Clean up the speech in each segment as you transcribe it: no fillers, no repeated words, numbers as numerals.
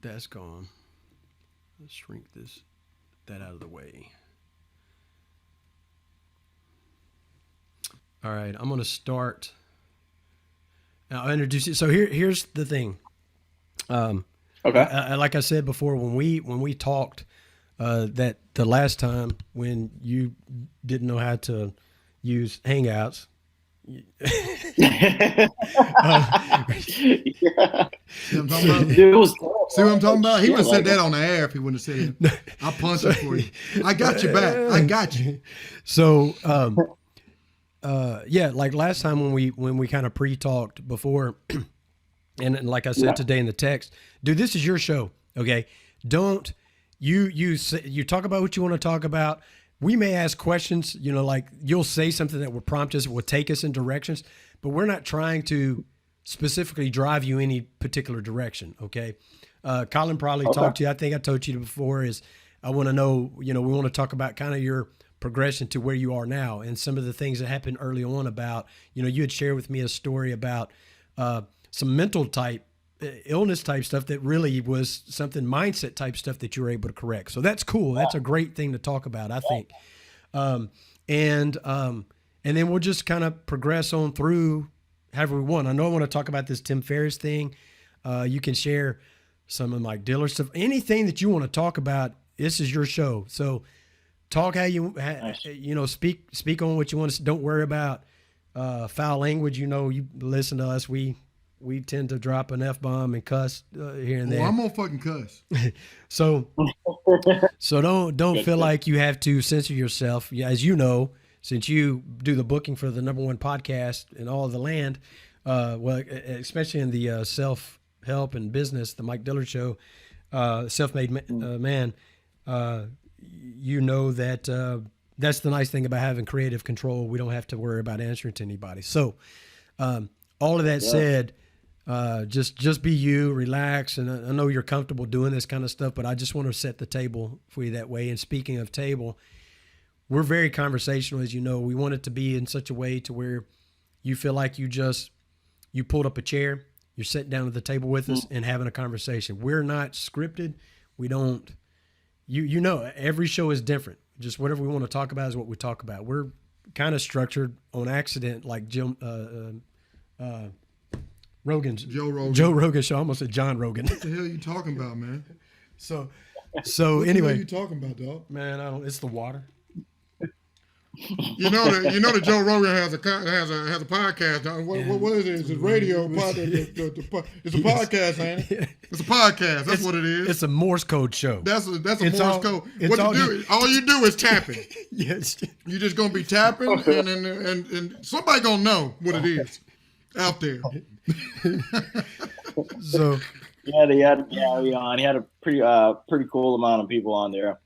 that's gone. Let's shrink that out of the way. All right, I'm going to start. I'll introduce you. So here's the thing. Okay. Like I said before, when we talked that the last time when you didn't know how to use Hangouts. Yeah. See what I'm talking about? See what I'm talking about? He would have said that on the air if he wouldn't have said it. I'll punch it for you. I got you back. I got you. So, yeah, like last time when we kind of pre-talked before, and like I said today in the text, dude, this is your show, okay? Don't you talk about what you want to talk about. We may ask questions, like you'll say something that will prompt us, will take us in directions, but we're not trying to specifically drive you any particular direction, okay? Colin probably talked to you. I think I told you before is I want to know, we want to talk about kind of your progression to where you are now and some of the things that happened early on about, you had shared with me a story about some mental type illness type stuff that really was something mindset type stuff that you were able to correct. So that's cool. That's a great thing to talk about, I think. And then we'll just kind of progress on through however we want. I know I want to talk about this Tim Ferris thing. You can share some of Mike Diller's stuff, anything that you want to talk about. This is your show. So talk how you speak on what you want to. Don't worry about foul language. You listen to us. We tend to drop an F-bomb and cuss here and there. I'm gonna fucking cuss. So don't feel like you have to censor yourself. As you know, since you do the booking for the #1 podcast in all of the land, especially in the self-help and business, the Mike Dillard Show, Self-Made Man, that that's the nice thing about having creative control. We don't have to worry about answering to anybody. So all of that said, just be you, relax. And I know you're comfortable doing this kind of stuff, but I just want to set the table for you that way. And speaking of table, we're very conversational, as you know. We want it to be in such a way to where you feel like you pulled up a chair, you're sitting down at the table with us and having a conversation. We're not scripted. We don't, every show is different. Just whatever we want to talk about is what we talk about. We're kind of structured on accident, like Joe Rogan show. I almost said John Rogan. What the hell are you talking about, man? So what anyway, the hell are you talking about, dog? Man, it's the water. You know that Joe Rogan has a podcast. Dog. What is it? It's a radio podcast. It's a podcast, ain't it? It's a podcast. That's what it is. It's a Morse code show. That's a Morse code. All you do is tapping. Yes. You're just gonna be tapping, and somebody gonna know what it is out there. So he had Gary on. He had a pretty cool amount of people on there.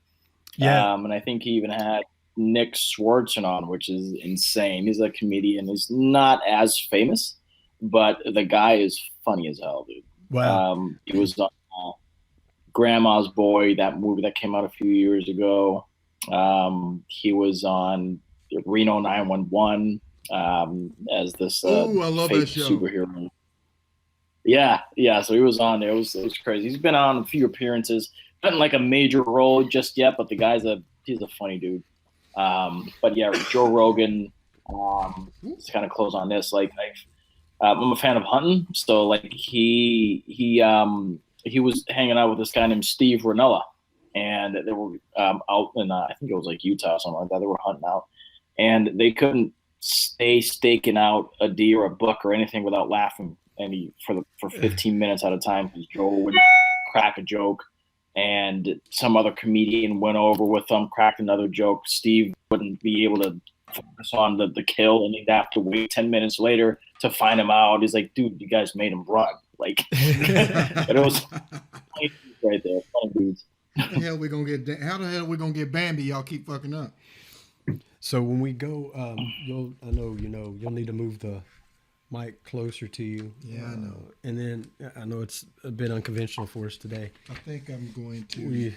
Yeah. And I think he even had Nick Swartzen on, which is insane. He's a comedian. He's not as famous, but the guy is funny as hell, dude. Wow. He was on Grandma's Boy, that movie that came out a few years ago. He was on Reno 911 as this I love fake that show. Superhero. Yeah. So he was on there. It was crazy. He's been on a few appearances. Not in like a major role just yet, but the guy's he's a funny dude. But yeah, Joe Rogan. To kind of close on this, I'm a fan of hunting, so like he was hanging out with this guy named Steve Ranella, and they were out in I think it was like Utah or something like that. They were hunting out, and they couldn't stay staking out a deer or a buck or anything without laughing for 15 minutes at a time, because Joe would crack a joke, and some other comedian went over with them, cracked another joke. Steve wouldn't be able to focus on the kill, and he'd have to wait 10 minutes later to find him out. He's like, dude, you guys made him run. Like, but it was funny right there. Funny dudes. How the hell are we gonna get Bambi? Y'all keep fucking up. So when we go, you'll need to move the mic closer to you. Yeah, I know. And then I know it's a bit unconventional for us today. I think I'm going to.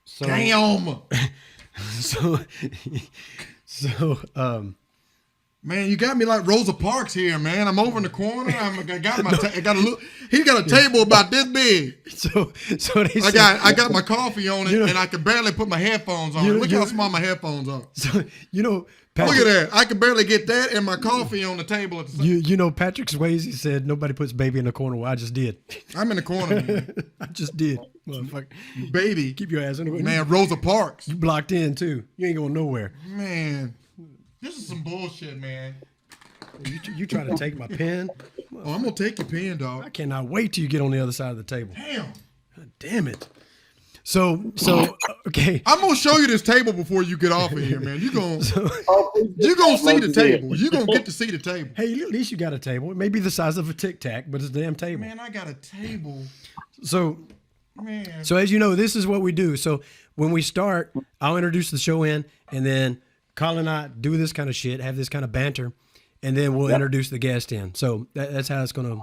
So, damn. So Man, you got me like Rosa Parks here, man. I'm over in the corner. I got a look. He got a table about this big. So they I got my coffee on it, and I can barely put my headphones on. Look how small my headphones are. So Patrick, look at that. I can barely get that and my coffee on the table at the same. Patrick Swayze said nobody puts baby in the corner. Well, I just did. I'm in the corner, man. I just did, motherfucker. Baby, Keep your ass in the way. Man, Rosa Parks. You blocked in too. You ain't going nowhere. Man, this is some bullshit, man. You try to take my pen? Oh, I'm gonna take your pen, dog. I cannot wait till you get on the other side of the table. Damn. God damn it. So okay. I'm gonna show you this table before you get off of here, man. You gonna see the table. You gonna get to see the table. Hey, at least you got a table. It may be the size of a Tic Tac, but it's a damn table. Man, I got a table. So, man. So as you know, this is what we do. So when we start, I'll introduce the show and then Colin and I do this kind of shit, have this kind of banter, and then we'll introduce the guest in. So that's how it's gonna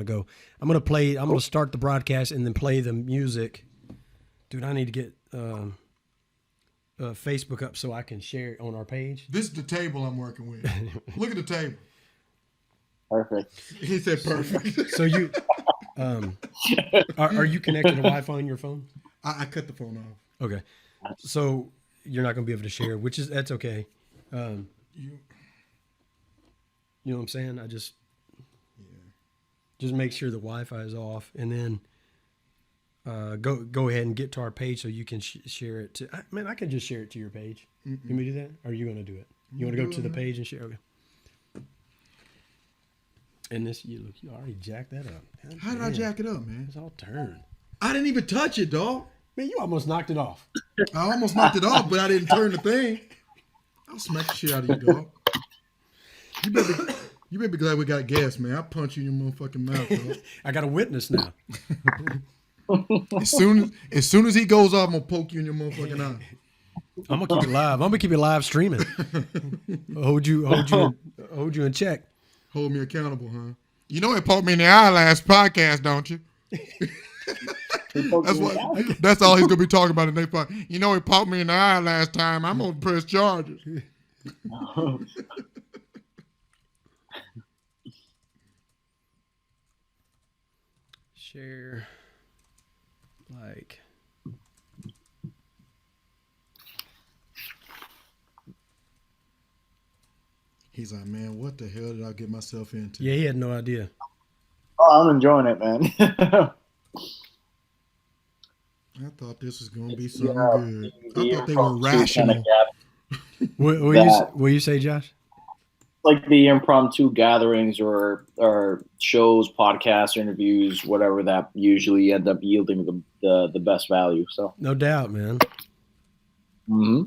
go. I'm gonna start the broadcast and then play the music. Dude, I need to get Facebook up so I can share it on our page. This is the table I'm working with. Look at the table. Perfect. He said perfect. So you, are you connected to Wi-Fi on your phone? I cut the phone off. Okay. So you're not going to be able to share, that's okay. You know what I'm saying? Just make sure the Wi-Fi is off, and then go ahead and get to our page so you can share it to. I can just share it to your page. You want me to do that, or are you going to do it? You want to go to the page and share? Okay. And this, you already jacked that up. God, how did I jack it up, man? It's all turned. I didn't even touch it, dog. Man, you almost knocked it off. I almost knocked it off, but I didn't turn the thing. I'll smack the shit out of you, dog. You better be glad we got gas, man. I'll punch you in your motherfucking mouth, dog. I got a witness now. As soon as he goes off, I'm gonna poke you in your motherfucking eye. I'm gonna keep it live. I'm gonna keep it live streaming. hold you in check. Hold me accountable, huh? You know it poked me in the eye last podcast, don't you? That's all he's gonna be talking about in the next podcast. You know he poked me in the eye last time. I'm gonna press charges. Share, like. He's like, man, what the hell did I get myself into? Yeah, he had no idea. Oh, I'm enjoying it, man. I thought this was gonna be something good. I thought they were rational. What you say, Josh? Like the impromptu gatherings or shows, podcasts, interviews, whatever that usually end up yielding the best value. So no doubt, man. Mm-hmm.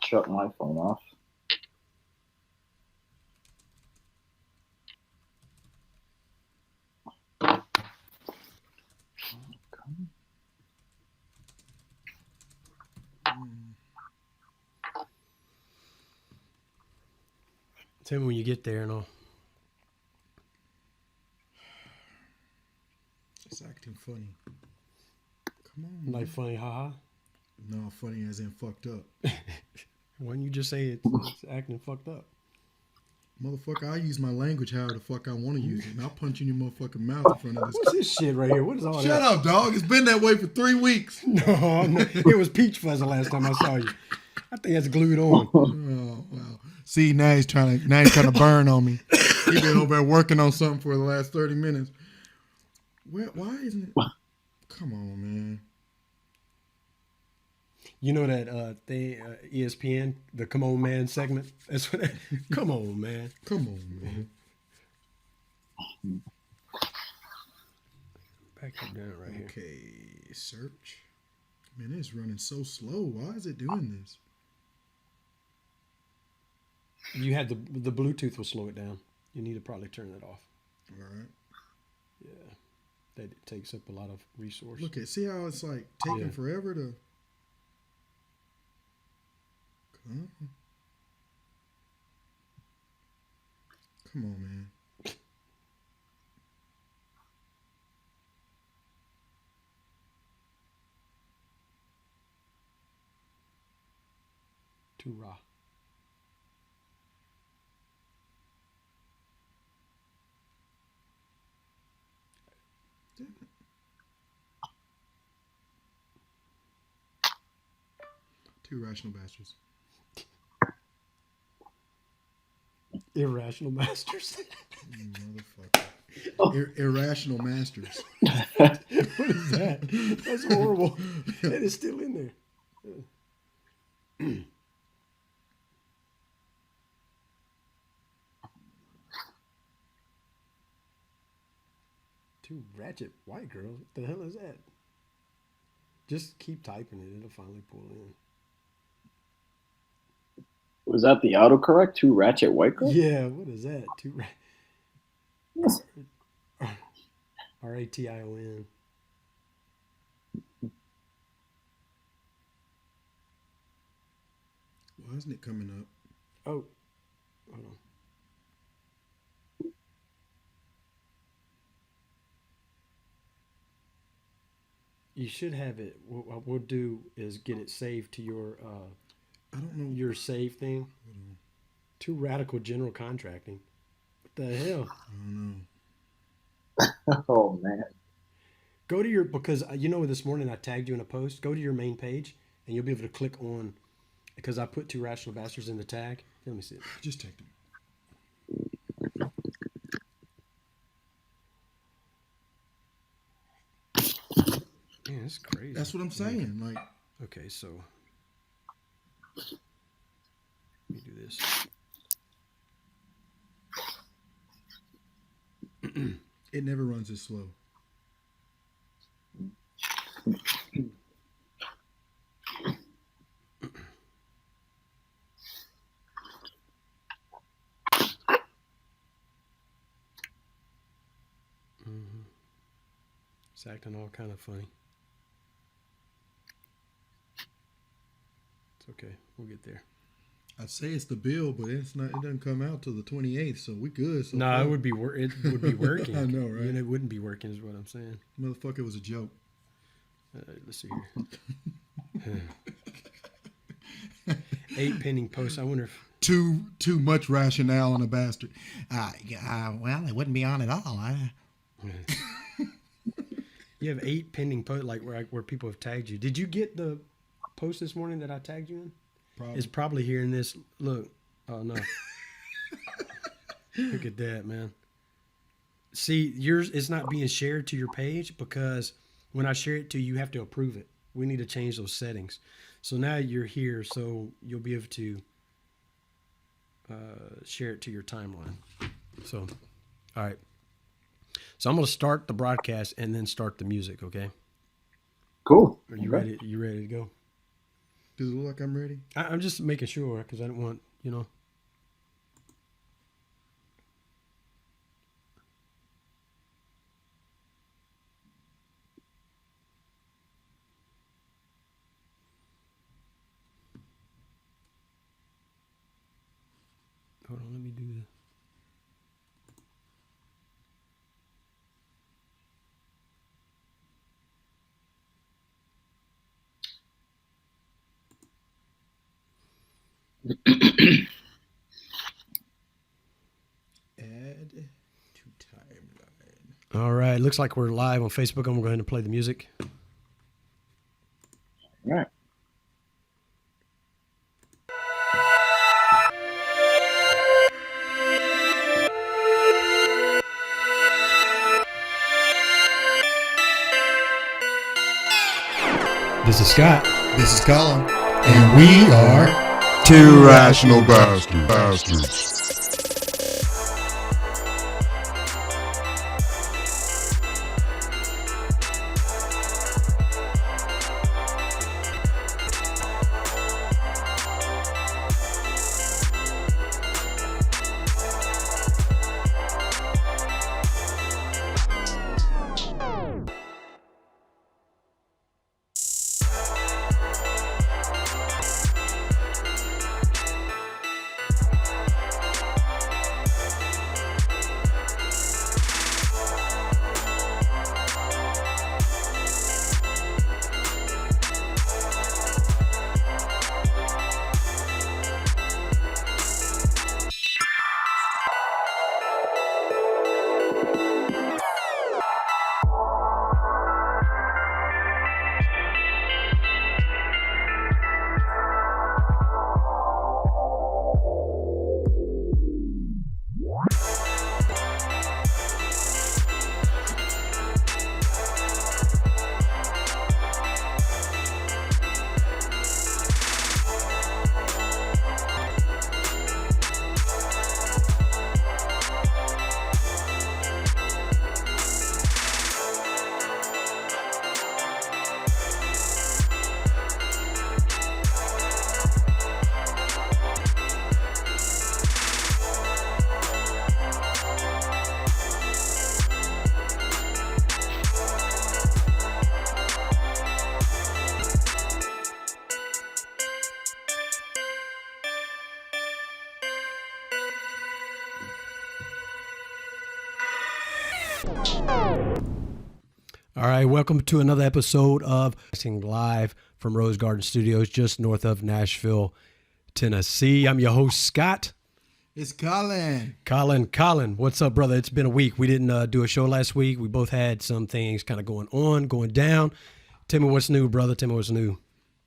Shut my phone off. Tell me when you get there and all. It's acting funny. Come on. Like funny, haha. No, funny as in fucked up. Why didn't you just say it's acting fucked up? Motherfucker, I use my language however the fuck I want to use it, and I'll punch you in your motherfucking mouth in front of this. What's this shit right here? What is all that? Shut up, dog. It's been that way for 3 weeks. No, it was peach fuzz the last time I saw you. I think that's glued on. Oh, well. See, now he's trying to burn on me. He's been over there working on something for the last 30 minutes. Why isn't it? Come on, man. You know that thing, ESPN, the "Come On Man" segment. That's what. Come on, man. Come on, man. Back up down right here. Okay, search. Man, it's running so slow. Why is it doing this? You had the Bluetooth will slow it down. You need to probably turn that off. All right. Yeah, that takes up a lot of resource. Look at see how it's like taking forever to. Come on, man. Too raw. Two rational bastards. Irrational masters. Motherfucker. Irrational masters. What is that? That's horrible. It is still in there. Two ratchet white girls. What the hell is that? Just keep typing it. It'll finally pull in. Was that the autocorrect? Two ratchet white girls? Yeah, what is that? Two Ration. Why isn't it coming up? Oh, hold on. You should have it. What we'll do is get it saved to your I don't know. your save thing. Too radical general contracting. What the hell? I don't know. Oh man. Go to your, because you know this morning I tagged you in a post. Go to your main page and you'll be able to click on, because I put two rational bastards in the tag. Let me see it. Just take them. Man, that's crazy. That's what I'm saying. Like, okay, so let me do this. it never runs this slow. It's acting all kind of funny. It's okay. We'll get there. I'd say it's the bill, but it's not. It doesn't come out till the 28th, so we good. So No, far. it would be it would be working. I know, right? And it wouldn't be working, is what I'm saying. Motherfucker was a joke. Let's see here. 8 pending posts. I wonder if Too much rationale on a bastard. Well, it wouldn't be on at all. you have 8 pending posts, like where people have tagged you. Did you get the post this morning that I tagged you in? Probably. It's probably here in this. Look. Oh no. Look at that, man. See, yours is not being shared to your page because when I share it to you, you have to approve it. We need to change those settings. So now you're here, so you'll be able to share it to your timeline. So, all right. So I'm going to start the broadcast and then start the music, okay? Cool. Are you ready? You ready to go? Does it look like I'm ready? I'm just making sure because I don't want, Hold on, let me do this. Add to timeline. All right. Looks like we're live on Facebook. I'm going to go ahead and play the music. All right. This is Scott. This is Colin, and we are Two rational bastards. All right, welcome to another episode of Live from Rose Garden Studios, just north of Nashville, Tennessee. I'm your host, Scott. It's Colin. Colin, what's up, brother? It's been a week. We didn't do a show last week. We both had some things kind of going down. Tell me what's new, brother. Tell me what's new.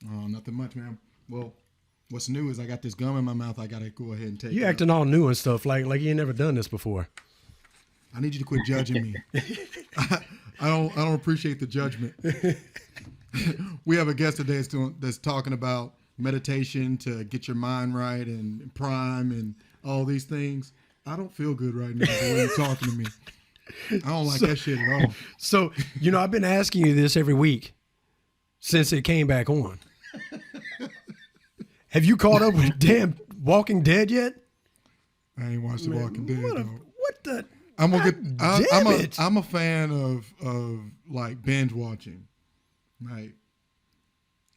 Oh, nothing much, man. Well, what's new is I got this gum in my mouth. I gotta go ahead and take. You acting all new and stuff like you ain't never done this before. I need you to quit judging me. I don't appreciate the judgment. We have a guest today that's talking about meditation to get your mind right and prime and all these things. I don't feel good right now the way you're talking to me. I don't like that shit at all. So, I've been asking you this every week since it came back on. Have you caught up with damn Walking Dead yet? I ain't watched The Walking Dead. What the? I'm a fan of like binge watching. Like,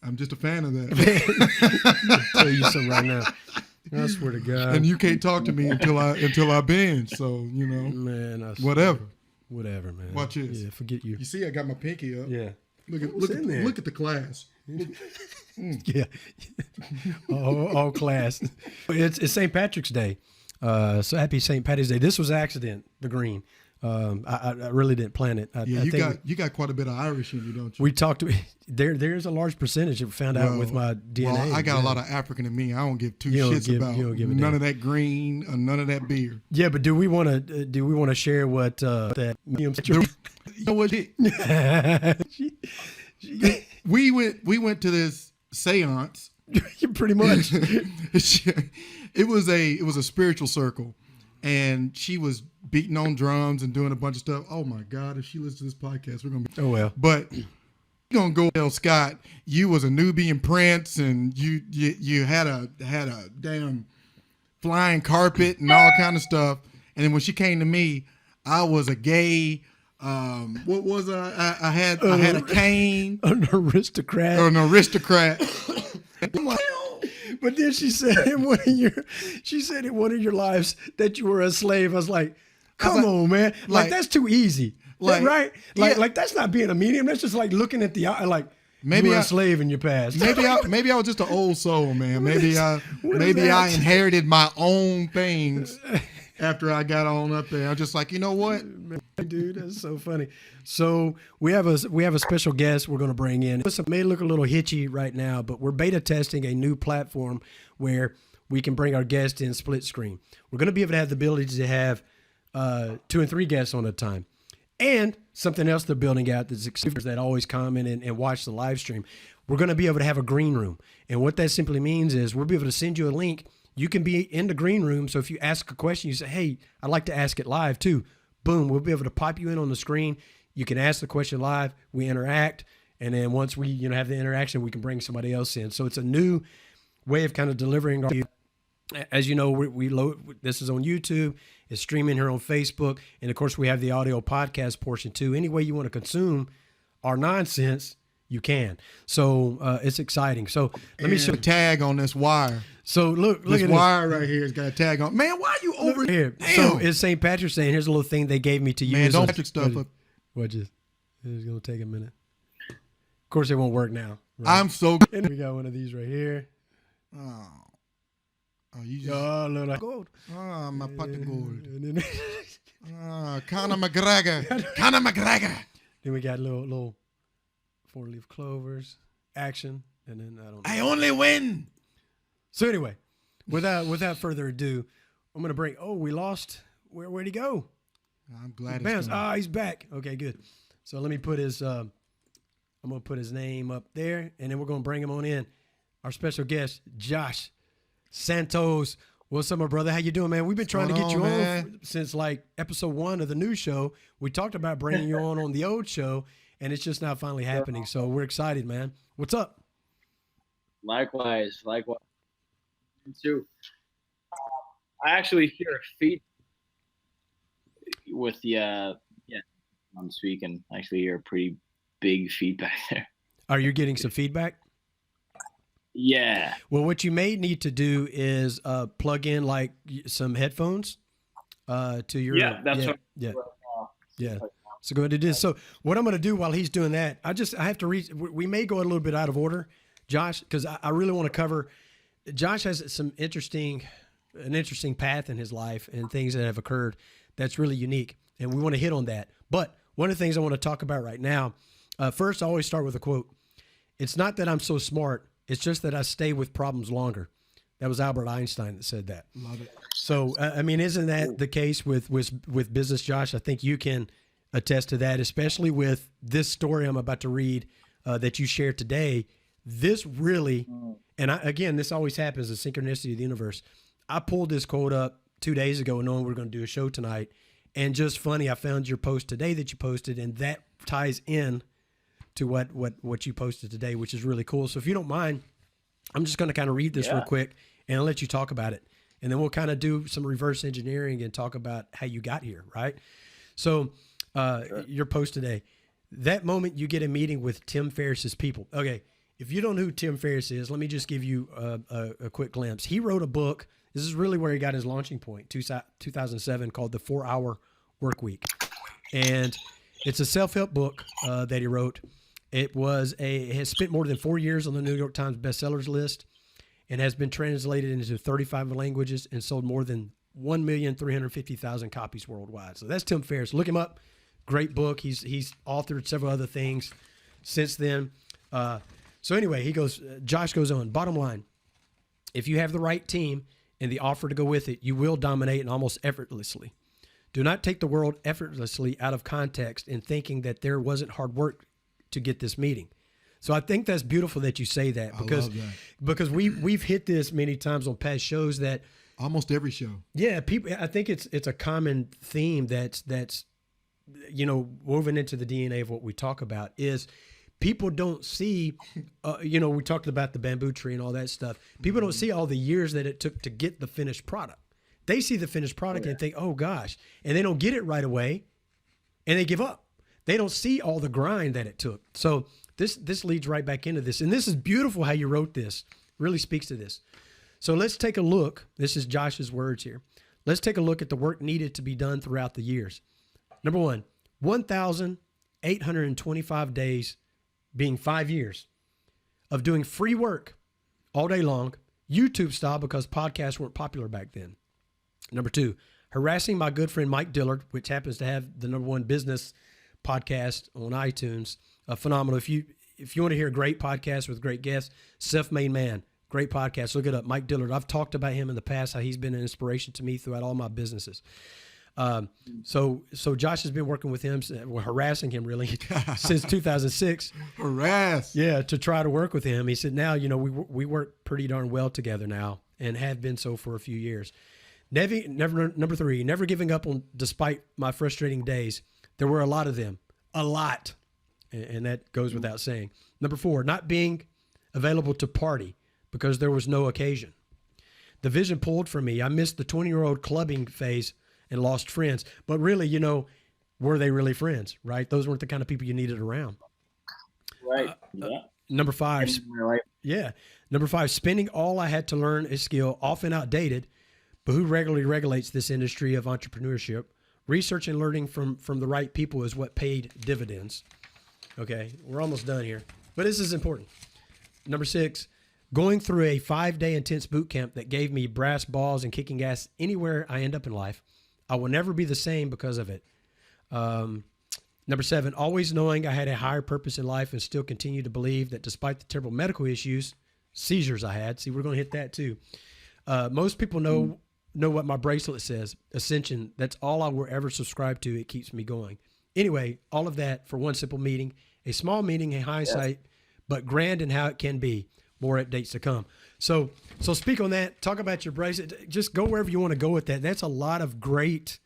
I'm just a fan of that. I'll tell you something right now. I swear to God. And you can't talk to me until I binge. So man, whatever, man. Watch this. Yeah, forget you. You see, I got my pinky up. Yeah. Look at the class. Yeah. all class. It's St. Patrick's Day. So happy St. Patty's Day. This was an accident, the green. I really didn't plan it. You got quite a bit of Irish in you, don't you? We talked to there's a large percentage that we found out with my DNA. Well, I got a lot of African in me. I don't give two shits about none of that green or none of that beer. Yeah, but do we want to share what that you know what? We went to this seance. Pretty much. It was a spiritual circle, and she was beating on drums and doing a bunch of stuff. Oh my God! If she listens to this podcast, we're gonna be. Oh well. But you're gonna go tell Scott you was a Nubian prince, and you had a damn flying carpet and all kind of stuff. And then when she came to me, I was a gay. What was I had a cane. An aristocrat. Or an aristocrat. I'm like, but then she said in one of your lives that you were a slave. I was like, come on, man. Like that's too easy. Right? Like that's not being a medium. That's just like looking at the eye. Like maybe you were a slave in your past. Maybe I was just an old soul, man. Maybe I inherited my own things after I got on up there. I was just like, you know what? Dude, that's so funny. So we have a special guest we're going to bring in. It may look a little hitchy right now, but we're beta testing a new platform where we can bring our guests in split screen. We're going to be able to have the ability to have 2 and 3 guests on a time. And something else they're building out that's exclusive that always comment and watch the live stream. We're going to be able to have a green room. And what that simply means is we'll be able to send you a link. You can be in the green room. So if you ask a question, you say, hey, I'd like to ask it live too. Boom, we'll be able to pop you in on the screen. You can ask the question live. We interact. And then once we have the interaction, we can bring somebody else in. So it's a new way of kind of delivering our. As you know, we load this is on YouTube. It's streaming here on Facebook. And, of course, we have the audio podcast portion too. Any way you want to consume our nonsense, you can. So it's exciting. So let me show a tag on this wire. So look this at wire right here has got a tag on. Man, why are you over here? Damn. So it's St. Patrick's Day. Here's a little thing they gave me to use. Man, don't Patrick stuff up. It's going to take a minute. Of course, it won't work now. Right? I'm so good. We got one of these right here. Oh, you just. Oh, look like gold. Oh, my pot of gold. Conor McGregor. Conor McGregor. Then we got little 4-leaf clovers, action, and then I don't know. I only win. So anyway, without further ado, I'm gonna bring. Oh, we lost. Where'd he go? I'm glad. He's back. Okay, good. So let me put his. I'm gonna put his name up there, and then we're gonna bring him on in. Our special guest, Josh Santos. What's up, my brother? How you doing, man? We've been trying to get you on since like episode 1 of the new show. We talked about bringing you on the old show, and it's just now finally happening. So we're excited, man. What's up? Likewise. Too. I actually hear a feed with the I'm speaking. I actually hear a pretty big feedback there. Are you getting some feedback? Yeah. Well, what you may need to do is plug in like some headphones to your. Yeah, that's what. Yeah. Yeah. So go ahead and do this. So what I'm going to do while he's doing that, I have to read. We may go a little bit out of order, Josh, because I really want to cover. Josh has an interesting path in his life and things that have occurred that's really unique, and we want to hit on that. But one of the things I want to talk about right now, first, I always start with a quote. It's not that I'm so smart. It's just that I stay with problems longer. That was Albert Einstein that said that. Love it. So, I mean, isn't that the case with business, Josh? I think you can attest to that, especially with this story I'm about to read that you shared today. This really, and this always happens, the synchronicity of the universe. I pulled this quote up 2 days ago knowing we were going to do a show tonight. And just funny, I found your post today that you posted, and that ties in to what you posted today, which is really cool. So if you don't mind, I'm just going to kind of read this real quick and I'll let you talk about it. And then we'll kind of do some reverse engineering and talk about how you got here, right? So your post today, that moment you get a meeting with Tim Ferriss's people. Okay, if you don't know who Tim Ferris is, let me just give you a quick glimpse. He wrote a book. This is really where he got his launching point, 2007, called The 4-Hour Workweek. And it's a self-help book that he wrote. It has spent more than 4 years on the New York Times bestsellers list and has been translated into 35 languages and sold more than 1,350,000 copies worldwide. So that's Tim Ferris. Look him up. Great book. He's authored several other things since then. So anyway, Josh goes on. Bottom line, if you have the right team and the offer to go with it, you will dominate and almost effortlessly. Do not take the world effortlessly out of context in thinking that there wasn't hard work to get this meeting. So I think that's beautiful that you say that because we've hit this many times on past shows that almost every show. Yeah, people. I think it's a common theme that's woven into the DNA of what we talk about is people don't see. We talked about the bamboo tree and all that stuff. People don't see all the years that it took to get the finished product. They see the finished product and think, oh gosh, and they don't get it right away, and they give up. They don't see all the grind that it took. So this leads right back into this. And this is beautiful how you wrote this. Really speaks to this. So let's take a look. This is Josh's words here. Let's take a look at the work needed to be done throughout the years. Number one, 1,825 days being 5 years of doing free work all day long, YouTube style because podcasts weren't popular back then. Number two, harassing my good friend Mike Dillard, which happens to have the #1 business podcast on iTunes. Phenomenal. If you want to hear a great podcast with great guests, Self-Made Man, great podcast. Look it up. Mike Dillard. I've talked about him in the past, how he's been an inspiration to me throughout all my businesses. So Josh has been working with him, harassing him really since 2006. Harass. Yeah, to try to work with him. He said, now, we work pretty darn well together now and have been so for a few years. Number three, never giving up on despite my frustrating days. There were a lot of them, a lot. And that goes without saying. Number four, not being available to party because there was no occasion. The vision pulled from me. I missed the 20-year-old clubbing phase and lost friends. But really, were they really friends, right? Those weren't the kind of people you needed around. Right. Yeah. Number five. Yeah. Number five, spending all I had to learn a skill, often outdated, but who regularly regulates this industry of entrepreneurship? Research and learning from the right people is what paid dividends. Okay, we're almost done here, but this is important. Number six, going through a 5-day intense boot camp that gave me brass balls and kicking ass anywhere I end up in life. I will never be the same because of it. Number seven, always knowing I had a higher purpose in life and still continue to believe that despite the terrible medical issues, seizures I had, see, we're going to hit that too. Most people know what my bracelet says, Ascension. That's all I will ever subscribe to. It keeps me going. Anyway, all of that for one simple meeting, a small meeting, a hindsight, but grand in how it can be. More updates to come. So speak on that. Talk about your bracelet. Just go wherever you want to go with that. That's a lot of great.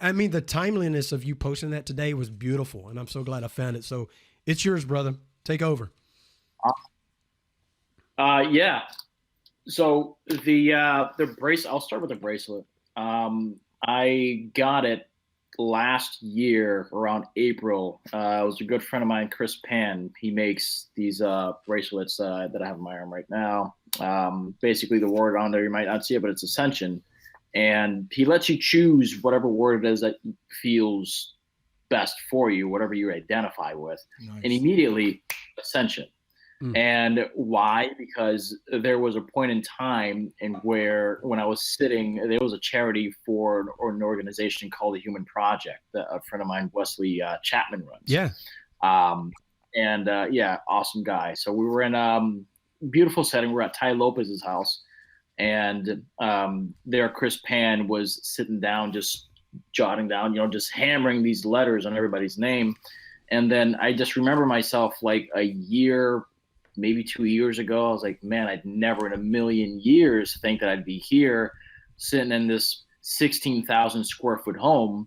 I mean, the timeliness of you posting that today was beautiful, and I'm so glad I found it. So it's yours, brother. Take over. Yeah. So the bracelet. I'll start with the bracelet. I got it last year around April. It was a good friend of mine, Chris Pan. He makes these bracelets that I have on my arm right now. Basically, the word on there, you might not see it, but it's Ascension. And he lets you choose whatever word it is that feels best for you, whatever you identify with. Nice. And immediately ascension. Mm. And why? Because there was a point in time when I was sitting, there was a charity for an organization called the Human Project that a friend of mine, Wesley Chapman, runs. Yeah. Awesome guy. So we were in beautiful setting. We're at Ty Lopez's house, and there Chris Pan was sitting down, just jotting down, just hammering these letters on everybody's name. And then I just remember myself like a year, maybe 2 years ago, I was like, man, I'd never in a million years think that I'd be here sitting in this 16,000 square foot home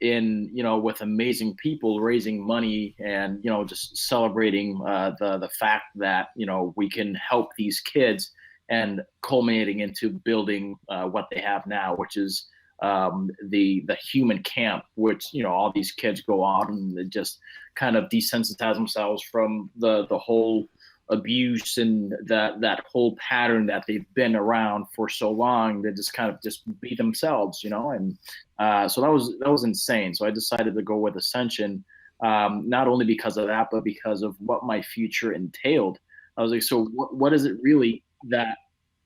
with amazing people raising money and, just celebrating the fact that, we can help these kids, and culminating into building what they have now, which is the human camp, which, all these kids go out and they just kind of desensitize themselves from the whole abuse and that whole pattern that they've been around for so long. They just kind of just be themselves, and so that was insane. So I decided to go with Ascension, not only because of that, but because of what my future entailed. I was like, so what is it really that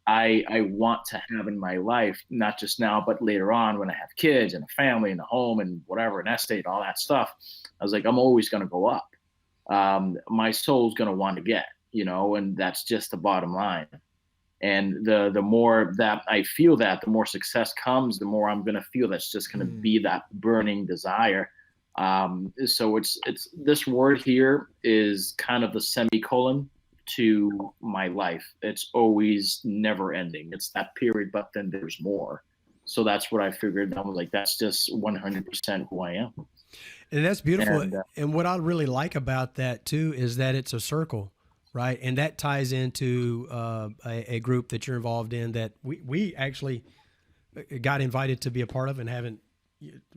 I want to have in my life, not just now, but later on when I have kids and a family and a home and whatever, an estate, all that stuff. I was like, I'm always going to go up. My soul's going to want to get, and that's just the bottom line. And the more that I feel that, the more success comes, the more I'm going to feel that's just going to be that burning desire. So it's this word here is kind of the semicolon to my life. It's always never ending. It's that period, but then there's more. So that's what I figured. I was like, that's just 100% who I am. And that's beautiful. And what I really like about that too is that it's a circle, right? And that ties into a group that you're involved in that we actually got invited to be a part of and haven't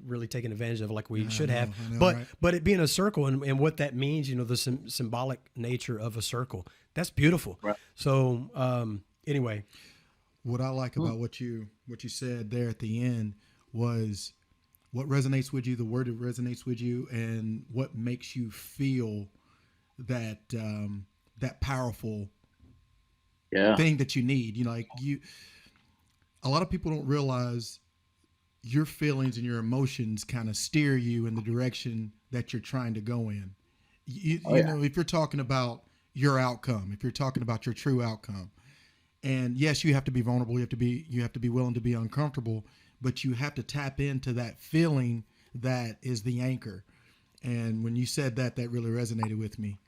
really taken advantage of like we should have. But it being a circle and what that means, the symbolic nature of a circle, that's beautiful. Right. So anyway, what I like about what you said there at the end was what resonates with you, the word that resonates with you, and what makes you feel that that powerful thing that you need. A lot of people don't realize your feelings and your emotions kind of steer you in the direction that you're trying to go in. If you're talking about your outcome, if you're talking about your true outcome, and yes, you have to be vulnerable. You have to be willing to be uncomfortable, but you have to tap into that feeling that is the anchor. And when you said that really resonated with me.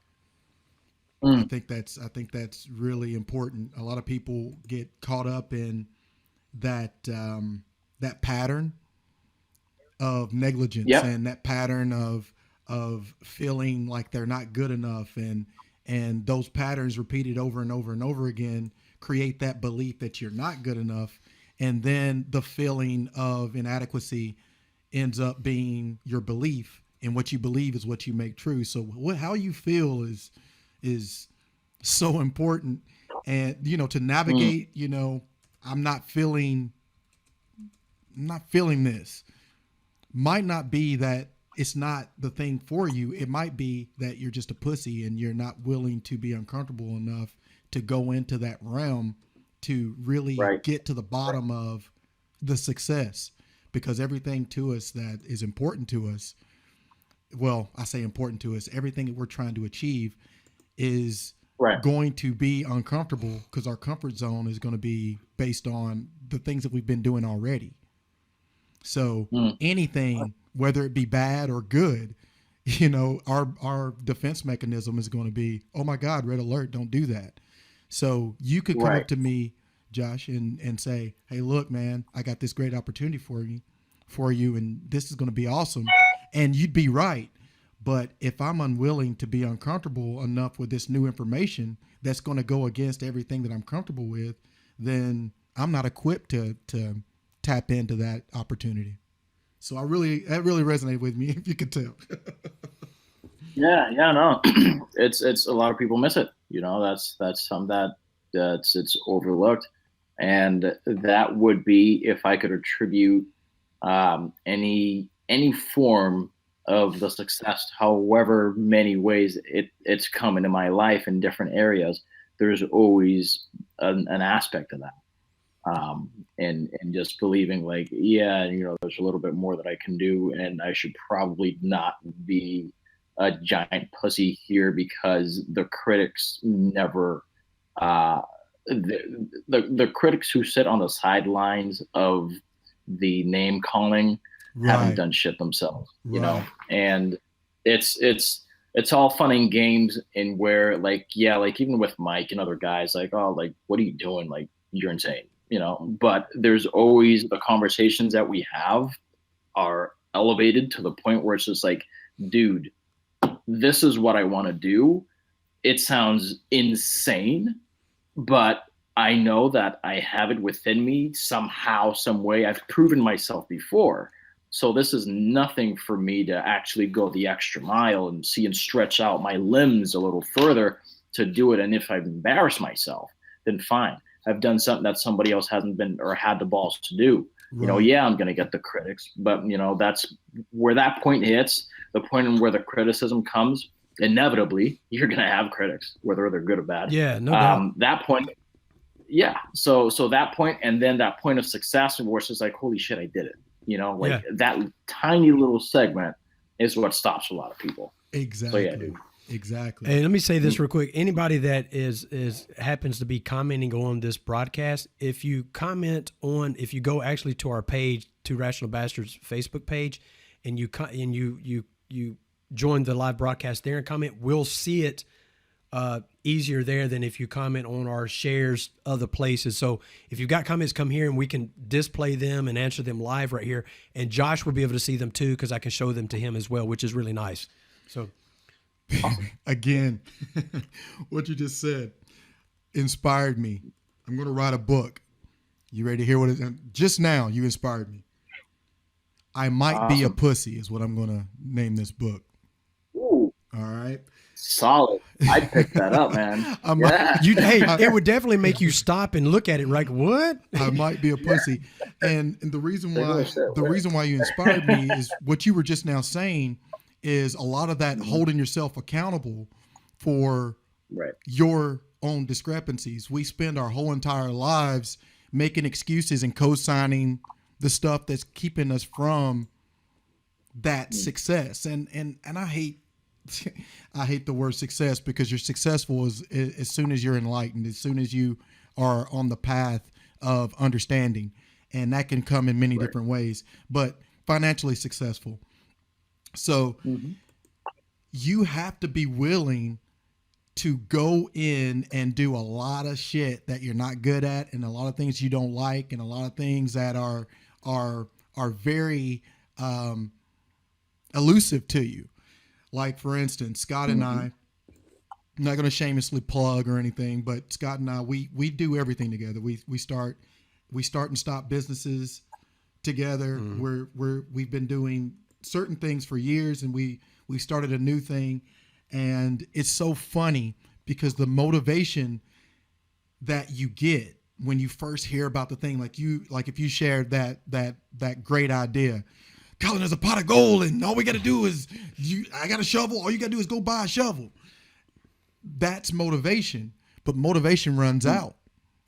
I think that's really important. A lot of people get caught up in that pattern of negligence and that pattern of feeling like they're not good enough, and those patterns repeated over and over and over again create that belief that you're not good enough, and then the feeling of inadequacy ends up being your belief, and what you believe is what you make true. So how you feel is so important, and to navigate. I'm not feeling this. Might not be that it's not the thing for you. It might be that you're just a pussy and you're not willing to be uncomfortable enough to go into that realm to really get to the bottom of the success, because everything to us that is important to us, well, I say important to us, everything that we're trying to achieve is going to be uncomfortable, because our comfort zone is going to be based on the things that we've been doing already. So anything, whether it be bad or good, our defense mechanism is going to be, oh my God, red alert, don't do that. So you could come up to me, Josh, and say, hey, look, man, I got this great opportunity for you, and this is going to be awesome. And you'd be right. But if I'm unwilling to be uncomfortable enough with this new information that's going to go against everything that I'm comfortable with, then I'm not equipped to tap into that opportunity. So that really resonated with me, if you could tell. No, it's a lot of people miss it. That's something that's it's overlooked, and that would be if I could attribute any form of the success, however many ways it's come into my life in different areas, there's always an aspect of that. And just believing like, yeah, there's a little bit more that I can do, and I should probably not be a giant pussy here, because the critics never, the critics who sit on the sidelines of the name calling haven't done shit themselves, and it's all fun and games, and where like even with Mike and other guys, like, oh, like, what are you doing? Like, you're insane, but there's always the conversations that we have are elevated to the point where it's just like, dude, this is what I want to do. It sounds insane, but I know that I have it within me somehow, some way. I've proven myself before. So this is nothing for me to actually go the extra mile and see and stretch out my limbs a little further to do it. And if I've embarrassed myself, then fine. I've done something that somebody else hasn't been or had the balls to do. Yeah, I'm going to get the critics, but that's where that point hits, the point where the criticism comes. Inevitably, you're going to have critics, whether they're good or bad. Yeah, no doubt. That point, yeah. So that point, and then that point of success, where it's just like, holy shit, I did it. That tiny little segment is what stops a lot of people. Exactly. So, yeah, dude. Exactly. Hey, let me say this real quick. Anybody that is happens to be commenting on this broadcast, if you go actually to our page, to Rational Bastards Facebook page, and you join the live broadcast there and comment, we'll see it easier there than if you comment on our shares other places. So if you've got comments, come here and we can display them and answer them live right here. And Josh will be able to see them too, because I can show them to him as well, which is really nice. So again, what you just said inspired me. I'm going to write a book. You ready to hear what it is? Just now, you inspired me. I Might Be a Pussy is what I'm going to name this book. Ooh. All right. Solid. I'd pick that up, man. It would definitely make you stop and look at it like, what? I might be a pussy. And the reason why you inspired me is what you were just now saying is a lot of that holding yourself accountable for your own discrepancies. We spend our whole entire lives making excuses and co-signing the stuff that's keeping us from that success. And I hate the word success, because you're successful as soon as you're enlightened, as soon as you are on the path of understanding, and that can come in many different ways, but financially successful. So you have to be willing to go in and do a lot of shit that you're not good at, and a lot of things you don't like, and a lot of things that are very elusive to you. Like, for instance, Scott and I, I'm not going to shamelessly plug or anything, but Scott and I, we do everything together. We start and stop businesses together. We've been doing certain things for years, and we started a new thing, and it's so funny because the motivation that you get when you first hear about the thing, like if you shared that great idea, Colin, there's a pot of gold, and all we got to do is I got a shovel. All you got to do is go buy a shovel. That's motivation, but motivation runs out.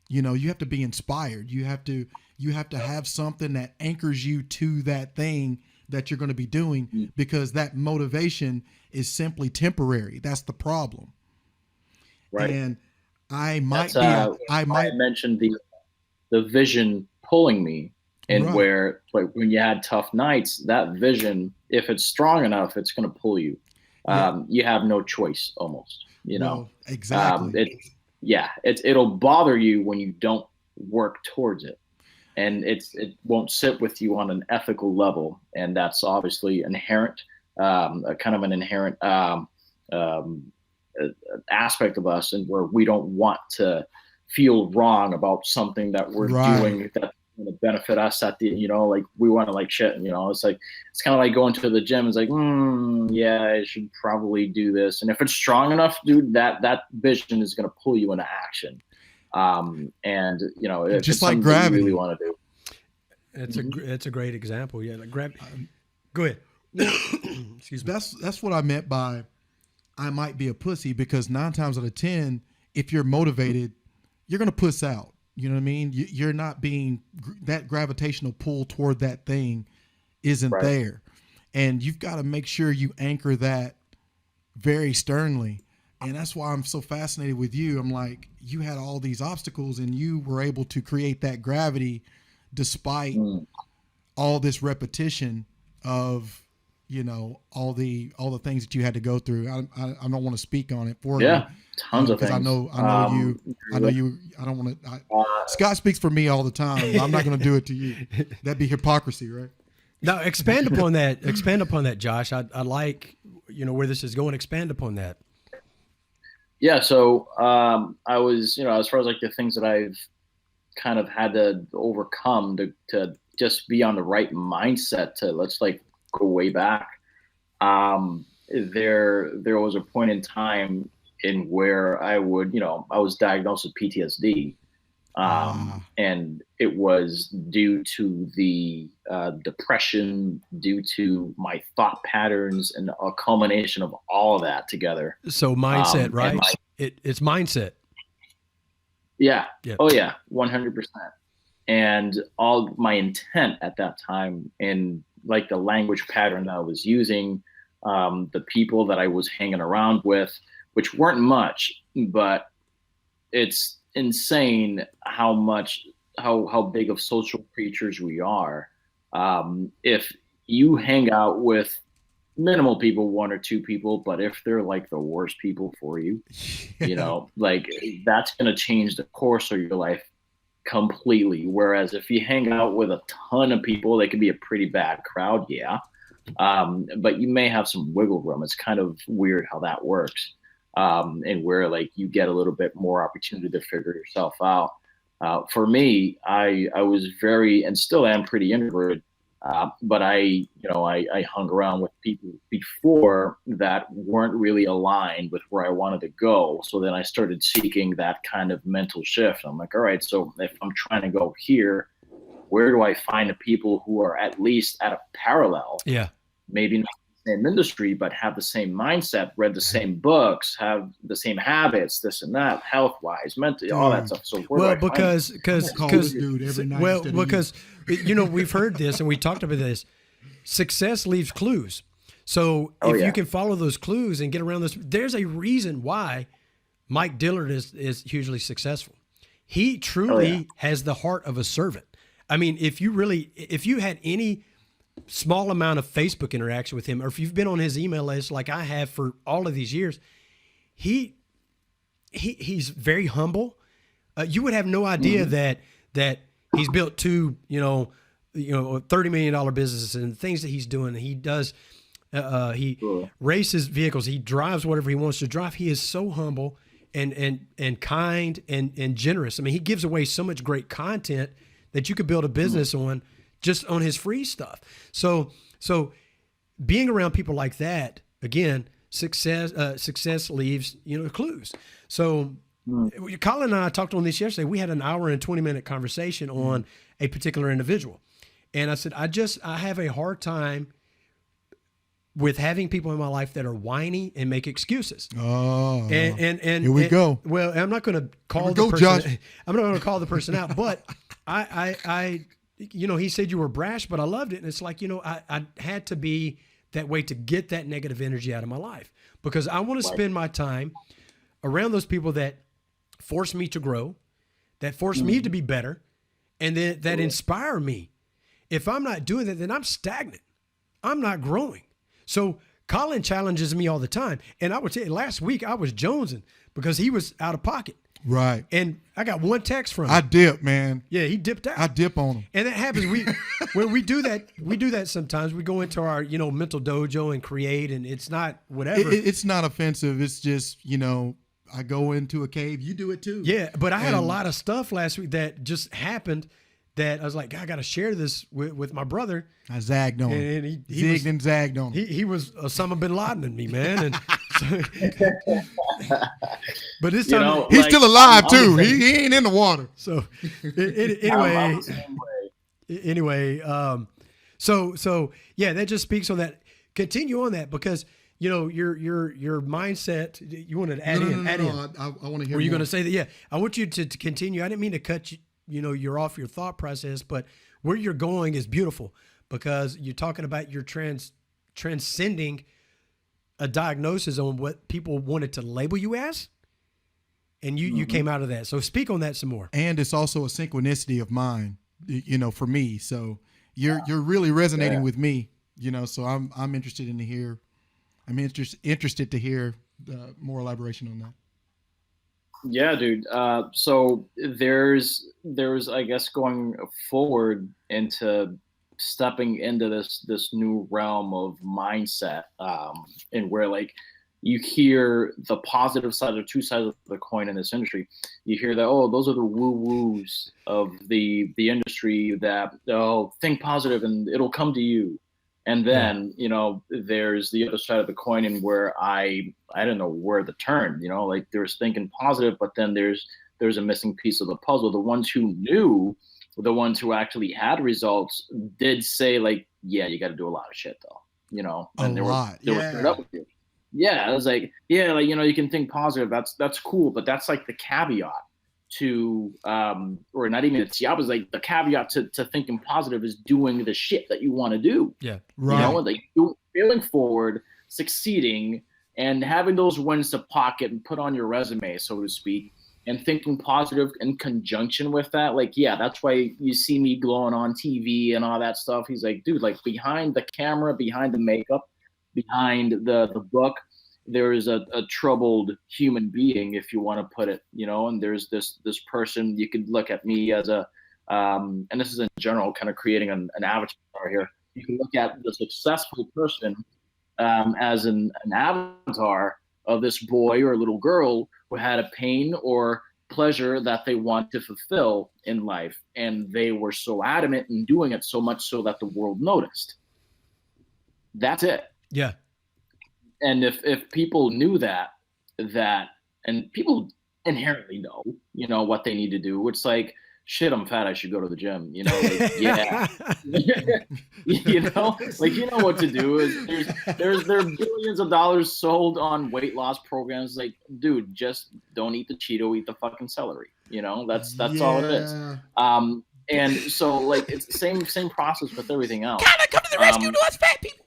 You have to be inspired. You have to have something that anchors you to that thing that you're going to be doing, because that motivation is simply temporary. That's the problem. Right. And I mentioned the vision pulling me, and where, like, when you had tough nights, that vision, if it's strong enough, it's going to pull you. You have no choice almost, Well, exactly. It'll bother you when you don't work towards it. And it won't sit with you on an ethical level, and that's obviously inherent, kind of an inherent aspect of us, and where we don't want to feel wrong about something that we're doing that's going to benefit us at the, like, we want to, like, shit, it's like, it's kind of like going to the gym. It's like, I should probably do this. And if it's strong enough, dude, that vision is going to pull you into action. Just like gravity, you really want to do. It's a great example. Yeah, like gravity. Go ahead. Excuse me. That's what I meant by I might be a pussy, because 9 times out of 10, if you're motivated, you're going to puss out. You know what I mean? You're not being that gravitational pull toward that thing isn't Right. there. And you've got to make sure you anchor that very sternly. And that's why I'm so fascinated with you. I'm like, you had all these obstacles and you were able to create that gravity despite all this repetition of, you know, all the things that you had to go through. I don't want to speak on it for you. Yeah, tons of things. Because I know you. I don't want to. Scott speaks for me all the time. I'm not going to do it to you. That'd be hypocrisy, right? Now expand upon that. Expand upon that, Josh. I like, you know, where this is going. Expand upon that. Yeah. So I was, you know, as far as like the things that I've kind of had to overcome to just be on the right mindset to, let's like go way back. There was a point in time in where I would, you know, I was diagnosed with PTSD. And it was due to the depression, due to my thought patterns, and a culmination of all of that together. So mindset, right? It's mindset. Yeah. Yep. Oh yeah. 100%. And all my intent at that time, and like the language pattern that I was using, the people that I was hanging around with, which weren't much, but it's insane how big of social creatures we are. If you hang out with minimal people, 1 or 2 people, but if they're like the worst people for you, you know, like that's going to change the course of your life completely. Whereas if you hang out with a ton of people, they can be a pretty bad crowd. Yeah. But you may have some wiggle room. It's kind of weird how that works. And where like you get a little bit more opportunity to figure yourself out. For me, I was very, and still am pretty introverted, but I hung around with people before that weren't really aligned with where I wanted to go. So then I started seeking that kind of mental shift. I'm like, all right, so if I'm trying to go here, where do I find the people who are at least at a parallel? Yeah. Maybe not the same industry, but have the same mindset, read the same books, have the same habits, this and that, health wise, mentally, all that stuff. So because dude every night because you know, we've heard this and we talked about this. Success leaves clues. So if you can follow those clues and get around this, there's a reason why Mike Dillard is hugely successful. He truly has the heart of a servant. I mean, if you had any small amount of Facebook interaction with him, or if you've been on his email list like I have for all of these years, he's very humble. You would have no idea that he's built 2, $30 million businesses and things that he's doing. He does, he races vehicles. He drives whatever he wants to drive. He is so humble and kind and generous. I mean, he gives away so much great content that you could build a business on just on his free stuff. So being around people like that, again, success leaves, clues. So Colin and I talked on this yesterday. We had an hour and 20-minute conversation on a particular individual. And I said, I have a hard time with having people in my life that are whiny and make excuses. Oh, and here we go. Well, I'm not going to call the person. Josh. I'm not going to call the person out, but I he said you were brash, but I loved it. And it's like, I had to be that way to get that negative energy out of my life, because I want to spend my time around those people that force me to grow, that force me to be better, and that inspire me. If I'm not doing that, then I'm stagnant. I'm not growing. So Colin challenges me all the time. And I would say last week I was jonesing because he was out of pocket. Right. And I got one text from him. I dip, man. Yeah, he dipped out. I dip on him. And that happens. When we do that sometimes. We go into our, mental dojo and create, and it's not whatever. It's not offensive. It's just, I go into a cave. You do it too. Yeah, but I had a lot of stuff last week that just happened that I was like, I got to share this with my brother. I zagged on him. And he zigged and zagged on him. He was Osama bin Laden in me, man. And but this time he's still alive too. He ain't in the water. So anyway, so yeah, that just speaks on that. continue on that because your mindset. You wanted to add in. I want to hear. Were you more. going to say that? Yeah, I want you to continue. I didn't mean to cut you. You're off your thought process, but where you're going is beautiful because you're talking about your transcending a diagnosis on what people wanted to label you as, and you came out of that. So speak on that some more. And it's also a synchronicity of mine, for me. So you're really resonating with me, So I'm interested in to hear. I'm interested to hear more elaboration on that. Yeah, dude. So there's I guess going forward into stepping into this new realm of mindset, and where like you hear the positive side or two sides of the coin in this industry. You hear that, oh, those are the woo-woos of the industry that, oh, think positive and it'll come to you. And then, there's the other side of the coin, and where I don't know where to turn, like there's thinking positive, but then there's a missing piece of the puzzle. The ones who knew, the ones who actually had results did say like, yeah, you got to do a lot of shit though, and they were straight up with you. Yeah. I was like, yeah, like, you can think positive. That's cool. But that's like the caveat to, or not even it's, I was like the caveat to thinking positive is doing the shit that you want to do. Yeah. Right. Like failing forward, succeeding, and having those wins to pocket and put on your resume, so to speak, and thinking positive in conjunction with that. Like, yeah, that's why you see me glowing on TV and all that stuff. He's like, dude, like behind the camera, behind the makeup, behind the book, there is a troubled human being, if you want to put it, and there's this person. You could look at me as a, and this is in general, kind of creating an avatar here. You can look at the successful person as an avatar of this boy or little girl who had a pain or pleasure that they want to fulfill in life. And they were so adamant in doing it, so much so that the world noticed. That's it. Yeah. And if people knew that, and people inherently know, what they need to do. It's like, shit, I'm fat, I should go to the gym. Like, yeah. Like, what to do. Is there are billions of dollars sold on weight loss programs. Like, dude, just don't eat the Cheeto, eat the fucking celery. That's all it is. And so like it's the same process with everything else. Gotta come to the rescue to us fat people.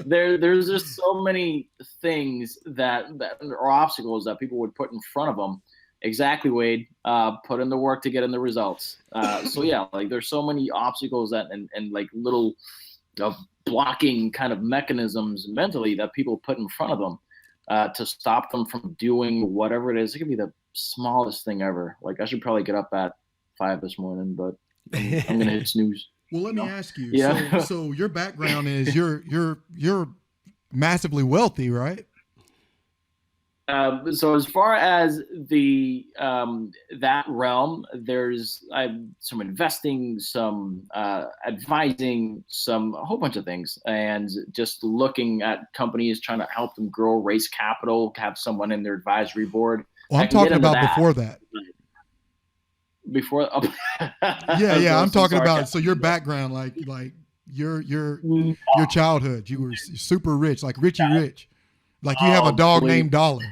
There's just so many things that are obstacles that people would put in front of them. Exactly, Wade. Put in the work to get in the results. So yeah, like there's so many obstacles that and like little blocking kind of mechanisms mentally that people put in front of them to stop them from doing whatever it is. It could be the smallest thing ever. Like I should probably get up at 5 this morning, but I'm gonna hit snooze. Well, let me ask you. Yeah. So your background is you're massively wealthy, right? So as far as the that realm, there's some investing, some advising, a whole bunch of things, and just looking at companies, trying to help them grow, raise capital, have someone in their advisory board. Well, I'm talking about before that. Before, yeah, I'm talking about. So your background, like your childhood, you were super rich, like Richie Rich, like you have a dog named Dollar.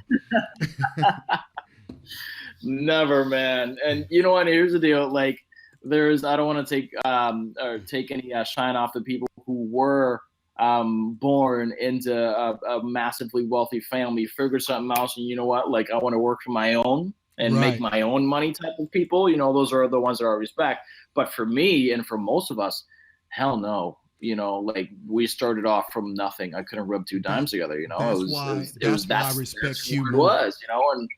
Never, man. And you know what? Here's the deal. Like, I don't want to take any shine off the people who were born into a massively wealthy family, figured something else, and you know what? Like, I want to work for my own and make my own money type of people. Those are the ones that I respect. But for me and for most of us, hell no. Like we started off from nothing. I couldn't rub 2 dimes together. It was that. I respect you. It was, and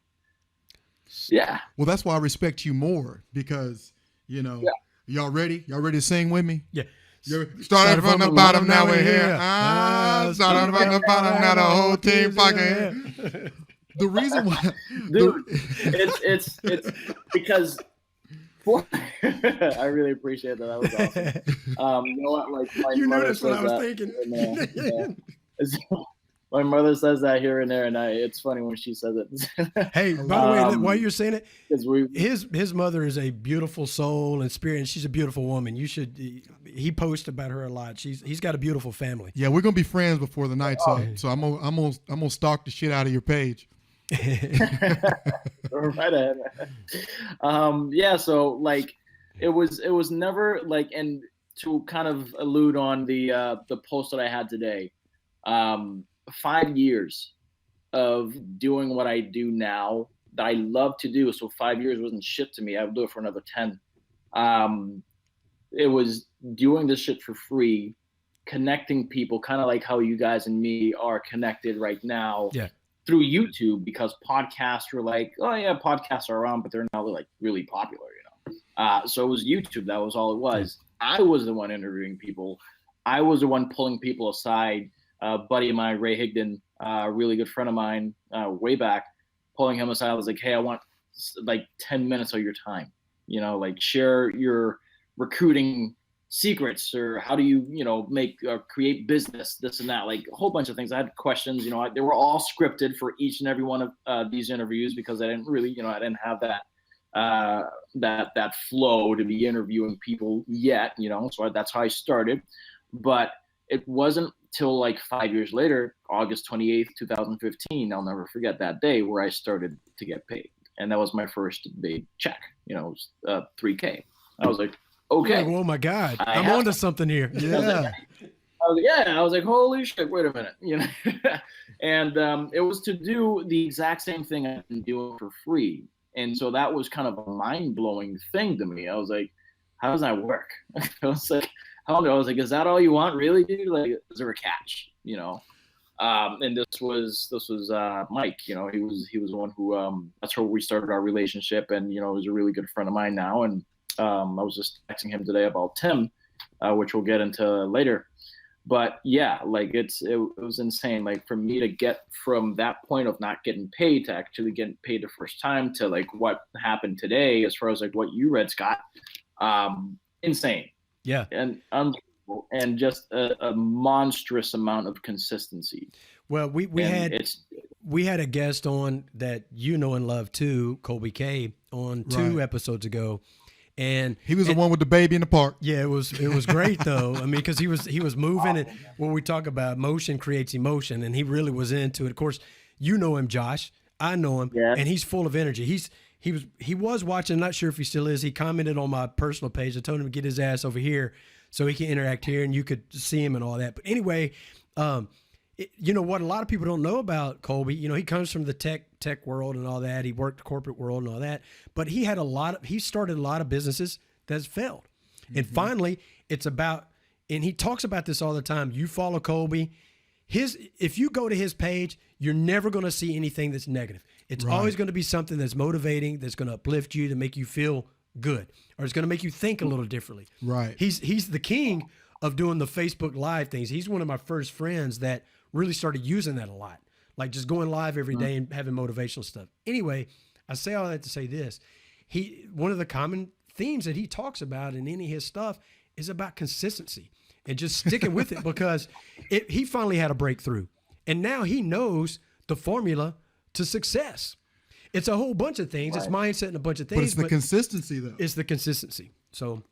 yeah. Well, that's why I respect you more because y'all ready? Y'all ready to sing with me? Yeah. Started from the bottom, now we're here. Started from the bottom, now the whole team fucking here. The reason why, dude, it's because. I really appreciate that. That was awesome. You know what? Like my mother noticed what I was that, thinking. My mother says that here and there, and it's funny when she says it. Hey, by the way, while you're saying it, 'Cause his mother is a beautiful soul and spirit, and she's a beautiful woman. You should. He posts about her a lot. He's got a beautiful family. Yeah, we're gonna be friends before the night's up. So I'm gonna stalk the shit out of your page. right ahead. Yeah, so like it was never like, and to kind of allude on the post that I had today, 5 years of doing what I do now that I love to do. So 5 years wasn't shit to me. I would do it for another 10. It was doing this shit for free, connecting people, kind of like how you guys and me are connected right now. Yeah. Through YouTube, because podcasts were like, oh yeah, podcasts are around, but they're not like really popular, you know. So it was YouTube. That was all it was. I was the one interviewing people. I was the one pulling people aside. Buddy of mine, Ray Higdon, a really good friend of mine, way back, pulling him aside. I was like, hey, I want like 10 minutes of your time. You know, like share your recruiting secrets, or how do you, you know, make create business, this and that, like a whole bunch of things. I had questions, you know, they were all scripted for each and every one of these interviews, because I didn't really, you know, I didn't have that flow to be interviewing people yet, you know, so that's how I started. But it wasn't till like 5 years later, August 28th, 2015, I'll never forget that day, where I started to get paid. And that was my first big check, you know, $3K. I was like, okay. Oh my God, I'm onto something here. Yeah. I was like, holy shit, wait a minute, you know. And it was to do the exact same thing I've been doing for free. And so that was kind of a mind-blowing thing to me. I was like, how does that work? I was like, I don't know. I was like, is that all you want, really, dude? Like, is there a catch, you know? And this was Mike, you know. He was the one who that's where we started our relationship, and you know, he's a really good friend of mine now. And I was just texting him today about Tim, which we'll get into later. But yeah, like it was insane. Like for me to get from that point of not getting paid to actually getting paid the first time to like what happened today, as far as like what you read, Scott, insane. Yeah. And unbelievable, and just a monstrous amount of consistency. Well, we had a guest on that you know and love too, Colby K, on 2 episodes ago. And he was the one with the baby in the park. Yeah, it was great though. I mean, because he was moving, and when we talk about motion creates emotion, and he really was into it. Of course, you know him, Josh. I know him, and he's full of energy. He was watching. Not sure if he still is. He commented on my personal page. I told him to get his ass over here so he can interact here, and you could see him and all that. But anyway, you know what a lot of people don't know about Colby, you know, he comes from the tech world and all that. He worked the corporate world and all that, but he started a lot of businesses that's failed. Mm-hmm. And finally it's about, and he talks about this all the time. You follow Colby, if you go to his page, you're never going to see anything that's negative. It's always going to be something that's motivating, that's going to uplift you, to make you feel good, or it's going to make you think a little differently. Right. He's the king of doing the Facebook Live things. He's one of my first friends that really started using that a lot, like just going live every day and having motivational stuff. Anyway, I say all that to say this. One of the common themes that he talks about in any of his stuff is about consistency and just sticking with it, because he finally had a breakthrough, and now he knows the formula to success. It's a whole bunch of things. It's mindset and a bunch of things. But it's the consistency, though. It's the consistency. So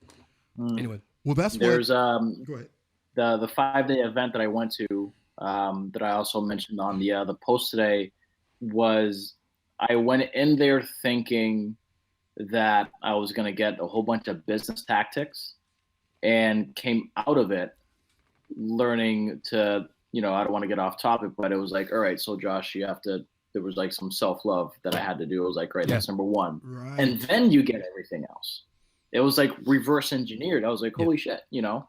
anyway. Well, that's there's go ahead. The 5-day event that I went to, that I also mentioned on the post today, was I went in there thinking that I was going to get a whole bunch of business tactics, and came out of it learning to, you know, I don't want to get off topic, but it was like, all right, so Josh, there was like some self-love that I had to do. It was like, right, that's number one. Right. And then you get everything else. It was like reverse engineered. I was like, holy shit, you know?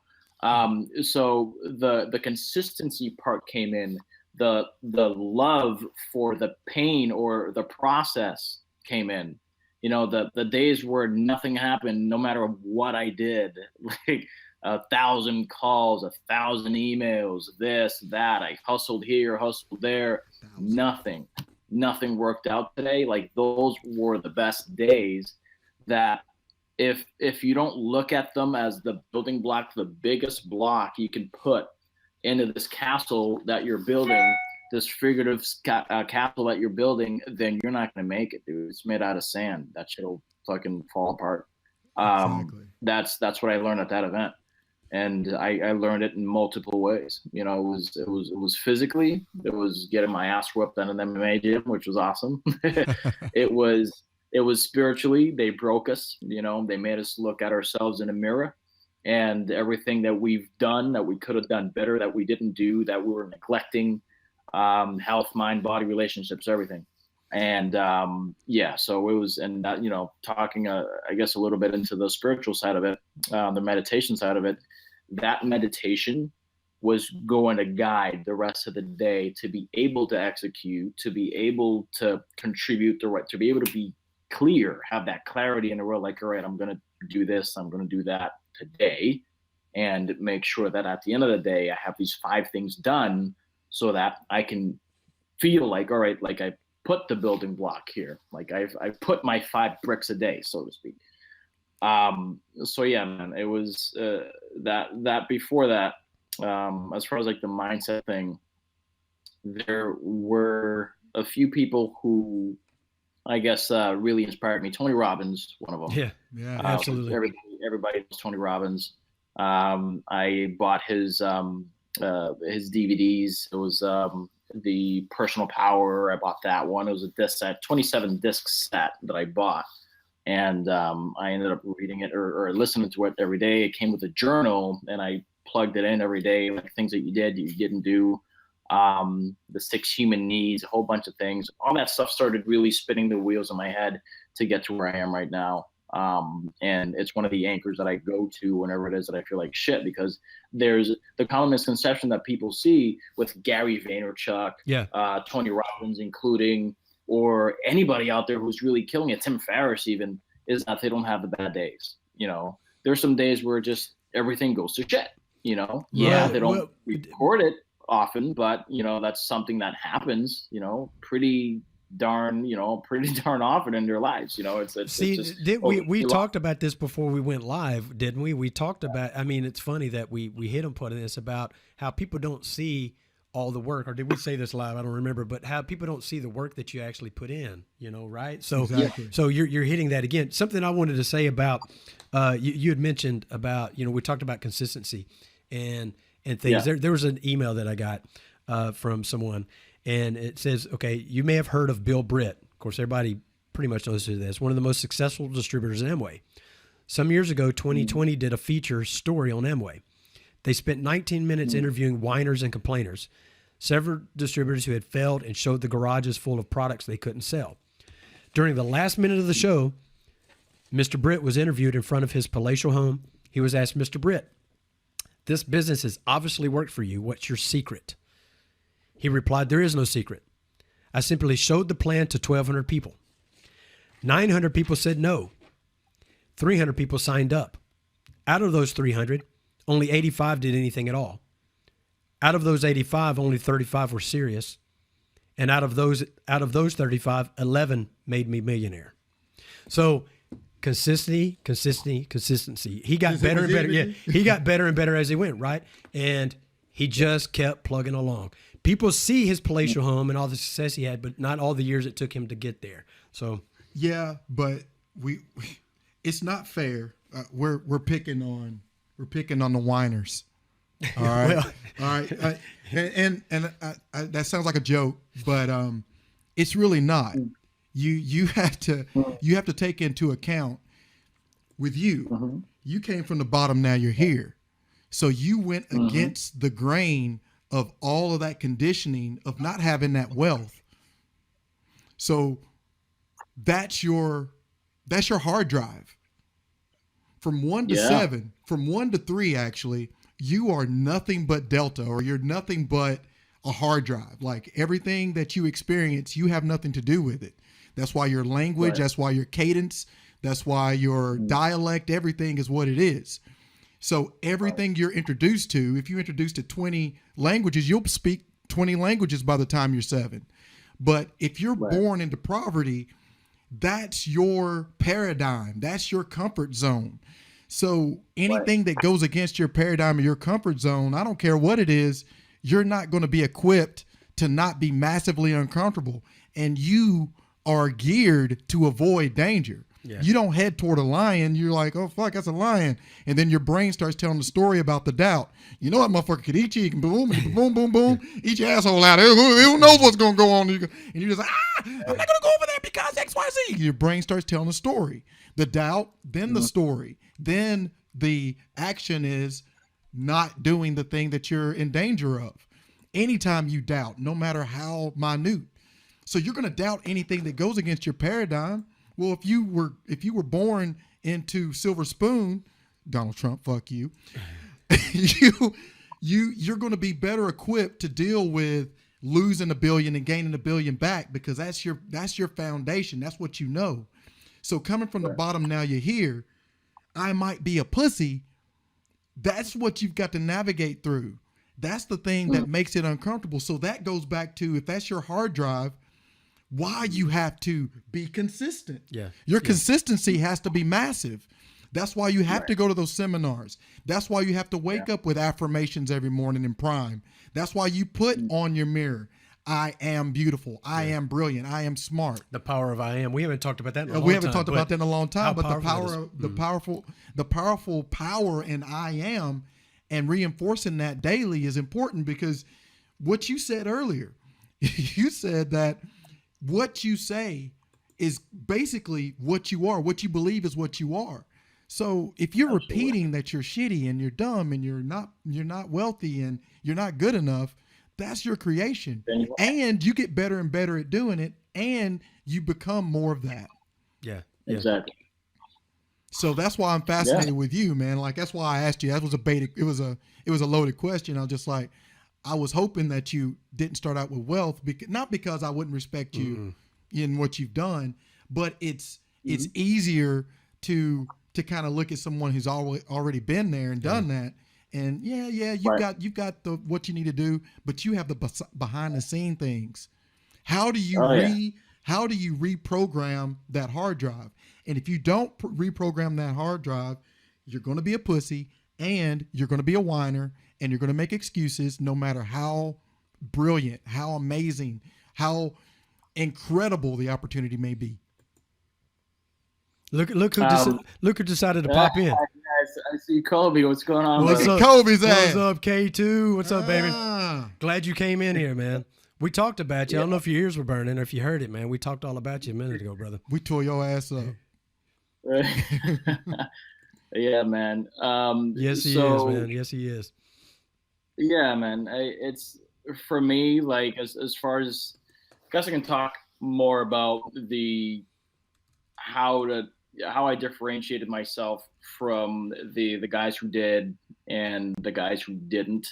So the consistency part came in, the love for the pain or the process came in, you know, the days where nothing happened, no matter what I did, like 1,000 calls, 1,000 emails, this, that, I hustled here, hustled there, nothing worked out today. Like those were the best days that, if you don't look at them as the building block, the biggest block you can put into this castle that you're building this figurative castle that you're building, then you're not going to make it, dude. It's made out of sand. That shit'll fucking fall apart. Exactly. That's what I learned at that event. And I learned it in multiple ways. You know, it was physically, it was getting my ass whooped in an MMA gym, which was awesome. it was spiritually. They broke us. You know, they made us look at ourselves in a mirror, and everything that we've done that we could have done better, that we didn't do, that we were neglecting, health, mind, body, relationships, everything. And so it was, and that, you know, talking, I guess a little bit into the spiritual side of it, the meditation side of it. That meditation was going to guide the rest of the day to be able to execute, to be able to contribute the right, to be able to be clear, have that clarity in the world. Like, all right, I'm going to do this, I'm going to do that today, and make sure that at the end of the day, I have these 5 things done so that I can feel like, all right, like I put the building block here. Like I've put my 5 bricks a day, so to speak. So yeah, man, it was that before that, as far as like the mindset thing, there were a few people who I guess really inspired me. Tony Robbins, one of them. Yeah, absolutely. Everybody knows Tony Robbins. I bought his DVDs. It was the Personal Power. I bought that one. It was a disc set, 27 disc set that I bought. And I ended up reading it or listening to it every day. It came with a journal, and I plugged it in every day, like things that you did, you didn't do, the 6 human needs, a whole bunch of things. All that stuff started really spinning the wheels in my head to get to where I am right now. And it's one of the anchors that I go to whenever it is that I feel like shit, because there's the common misconception that people see with Gary Vaynerchuk, Tony Robbins including, or anybody out there who's really killing it, Tim Ferris even, is that they don't have the bad days. You know, there's some days where just everything goes to shit, you know? They don't record it often, but, you know, that's something that happens, you know, pretty darn often in their lives. You know, it's we talked about this before we went live, didn't we? We talked about, I mean, it's funny that we hit on putting this about how people don't see all the work, or did we say this live? I don't remember, but how people don't see the work that you actually put in, you know, right? So, exactly. So you're hitting that again. Something I wanted to say about, you had mentioned about, you know, we talked about consistency and things. There was an email that I got from someone, and it says, okay, you may have heard of Bill Britt. Of course, everybody pretty much knows who this. One of the most successful distributors in Amway. Some years ago, 2020 did a feature story on Amway. They spent 19 minutes interviewing whiners and complainers, several distributors who had failed, and showed the garages full of products they couldn't sell. During the last minute of the show, Mr. Britt was interviewed in front of his palatial home. He was asked, Mr. Britt, this business has obviously worked for you. What's your secret? He replied, there is no secret. I simply showed the plan to 1,200 people. 900 people said no. 300 people signed up. Out of those 300, only 85 did anything at all. Out of those 85, only 35 were serious. And out of those 35, 11 made me millionaire. So consistency. He got better and better. Yeah, he got better and better as he went, right? And he just kept plugging along. People see his palatial home and all the success he had, but not all the years it took him to get there. So yeah, but it's not fair. We're picking on the whiners. All right. Well, all right. And that sounds like a joke, but it's really not. You have to take into account with you. You came from the bottom, now you're here. So you went against the grain of all of that conditioning of not having that wealth. So that's your hard drive. From 1 to 7, from 1 to 3, actually, you are nothing but delta, or you're nothing but a hard drive. Like everything that you experience, you have nothing to do with it. That's why your language, that's why your cadence, that's why your dialect, everything is what it is. So everything you're introduced to, if you're introduced to 20 languages, you'll speak 20 languages by the time you're 7. But if you're born into poverty, that's your paradigm. That's your comfort zone. So anything that goes against your paradigm or your comfort zone, I don't care what it is, you're not going to be equipped to not be massively uncomfortable, and you are geared to avoid danger. Yeah. You don't head toward a lion. You're like, oh, fuck, that's a lion. And then your brain starts telling the story about the doubt. You know that motherfucker could eat you. He can boom, boom, boom, boom, eat your asshole out. Who knows what's going to go on? And you're just like, I'm not going to go over there because X, Y, Z. Your brain starts telling the story. The doubt, then the story. Then the action is not doing the thing that you're in danger of. Anytime you doubt, no matter how minute. So you're going to doubt anything that goes against your paradigm. Well, if you were born into silver spoon, Donald Trump, fuck you. You're going to be better equipped to deal with losing $1 billion and gaining $1 billion back, because that's your foundation. That's what you know. So coming from the bottom, now you're here. I might be a pussy. That's what you've got to navigate through. That's the thing that makes it uncomfortable. So that goes back to, if that's your hard drive, why you have to be consistent. Yeah. Your consistency has to be massive. That's why you have to go to those seminars. That's why you have to wake up with affirmations every morning in Prime. That's why you put on your mirror, I am beautiful. I am brilliant. I am smart. The power of I am. We haven't talked about that in a long time. We haven't talked about that in a long time, but the powerful power in I am, and reinforcing that daily is important, because what you said earlier, you said that what you say is basically what you are. What you believe is what you are. So if you're repeating that you're shitty and you're dumb and you're not wealthy and you're not good enough, that's your creation. And you get better and better at doing it, and you become more of that. Yeah. Exactly. So that's why I'm fascinated with you, man. Like, that's why I asked you. That was it was a loaded question. I was just like, I was hoping that you didn't start out with wealth, not because I wouldn't respect you in what you've done, but it's easier to kind of look at someone who's already been there and done that. And you've got the what you need to do, but you have the behind the scene things. How do you reprogram that hard drive? And if you don't reprogram that hard drive, you're going to be a pussy, and you're going to be a whiner, and you're going to make excuses, no matter how brilliant, how amazing, how incredible the opportunity may be. Look who decided to pop in. I see Kobe. What's going on? What's up, Kobe's ass? What's up, K2? What's up, baby? Glad you came in here, man. We talked about you. I don't know if your ears were burning or if you heard it, man. We talked all about you a minute ago, brother. We tore your ass up. Yeah, man. Yes, he is, man. Yes, he is. Yeah, man. It's for me, like, as far as, I guess I can talk more about how I differentiated myself from the guys who did and the guys who didn't,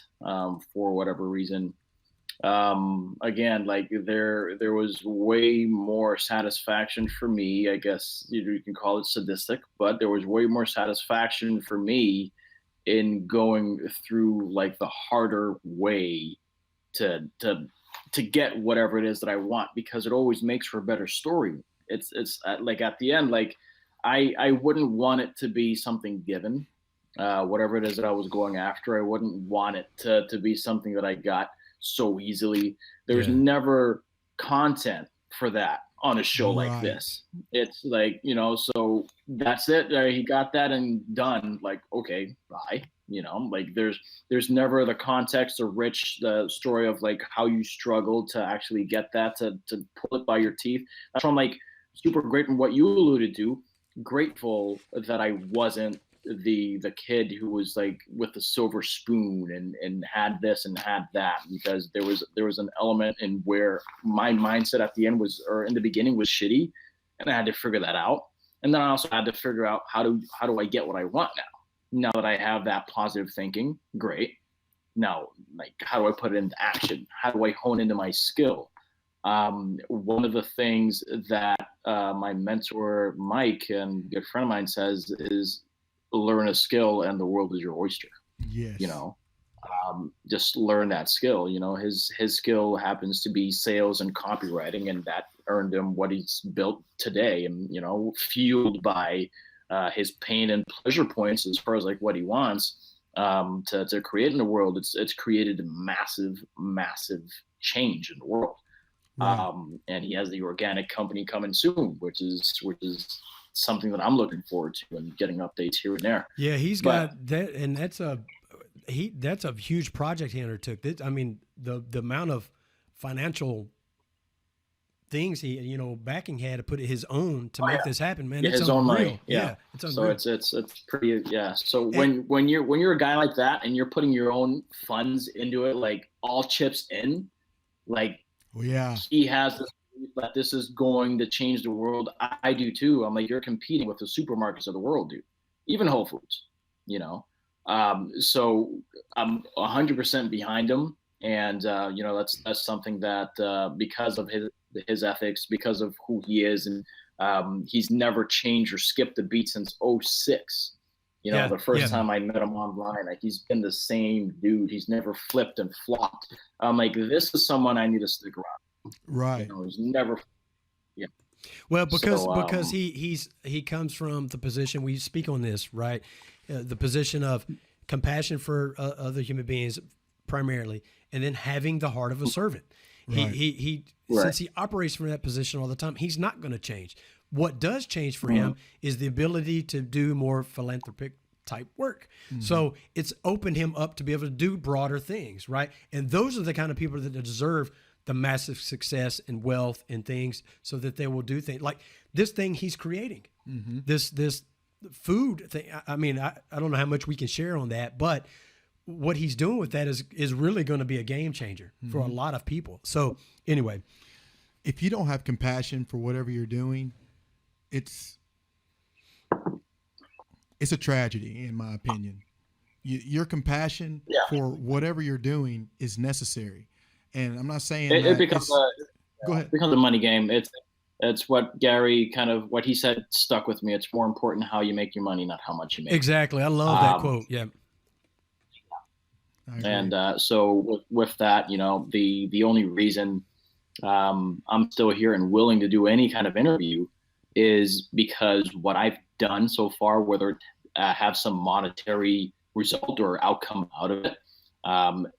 for whatever reason. Again, like, there was way more satisfaction for me. I guess you can call it sadistic, but there was way more satisfaction for me in going through, like, the harder way to get whatever it is that I want, because it always makes for a better story. It's like, at the end, like, I wouldn't want it to be something given, whatever it is that I was going after. I wouldn't want it to be something that I got so easily. There's never content for that on a show like this. It's like, so that's it. He got that and done. Like, okay, bye. Like, there's never the context or rich the story of, like, how you struggled to actually get that, to pull it by your teeth. That's why I'm, like, super grateful what you alluded to. Grateful that I wasn't the kid who was, like, with the silver spoon and had this and had that, because there was an element in where my mindset at the end was, or in the beginning, was shitty, and I had to figure that out. And then I also had to figure out how do I get what I want now that I have that positive thinking. Great. Now, like, how do I put it into action? How do I hone into my skill? One of the things that my mentor Mike, and a good friend of mine, says is, learn a skill and the world is your oyster. Yes. Just learn that skill. His skill happens to be sales and copywriting, and that earned him what he's built today. And, fueled by his pain and pleasure points as far as, like, what he wants to create in the world. It's created massive change in the world. Right. And he has the organic company coming soon, which is something that I'm looking forward to and getting updates here and there. Yeah, he's But- got that, and that's a huge project he undertook. I mean, the amount of financial things he backing had to put it his own to make this happen, man. Yeah, It's his unreal. own money. Yeah, it's unreal. So it's pretty, yeah. So when you're a guy like that and you're putting your own funds into it, like all chips in, like Well, yeah. he has this belief that this is going to change the world. I do too. I'm like, you're competing with the supermarkets of the world, dude. Even Whole Foods, So I'm 100% behind him, and that's something that because of his ethics, because of who he is, and he's never changed or skipped a beat since '06. The first time I met him online, like, he's been the same dude. He's never flipped and flopped. I'm like, this is someone I need to stick around. Right. He's never. Yeah. Well, because he comes from the position, we speak on this, right? The position of compassion for other human beings primarily, and then having the heart of a servant. Right. He since he operates from that position all the time, he's not going to change. What does change for him is the ability to do more philanthropic type work. So it's opened him up to be able to do broader things, right? And those are the kind of people that deserve the massive success and wealth and things, so that they will do things like this thing he's creating, this food thing. I mean, I don't know how much we can share on that, but what he's doing with that is really going to be a game changer for a lot of people. So anyway, If you don't have compassion for whatever you're doing, it's a tragedy, in my opinion. Your compassion for whatever you're doing is necessary. And I'm not saying it becomes go ahead. it becomes a money game. It's what Gary what he said stuck with me. It's more important how you make your money, not how much you make. exactly. I love that quote. Yeah. I agree. And so with that, the only reason I'm still here and willing to do any kind of interview is because what I've done so far, whether it have some monetary result or outcome out of it,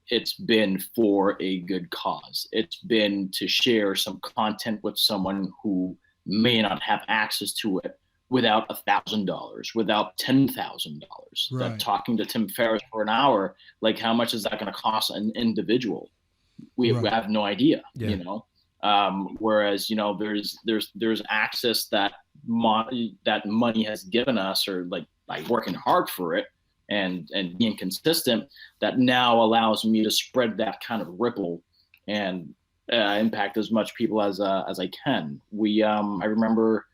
it's been for a good cause. It's been to share some content with someone who may not have access to it without $1,000, without $10,000. Right. That talking to Tim Ferris for an hour, like, how much is that going to cost an individual? We have no idea, whereas, there's access that money has given us, or like by working hard for it and being consistent, that now allows me to spread that kind of ripple and impact as much people as I can. I remember,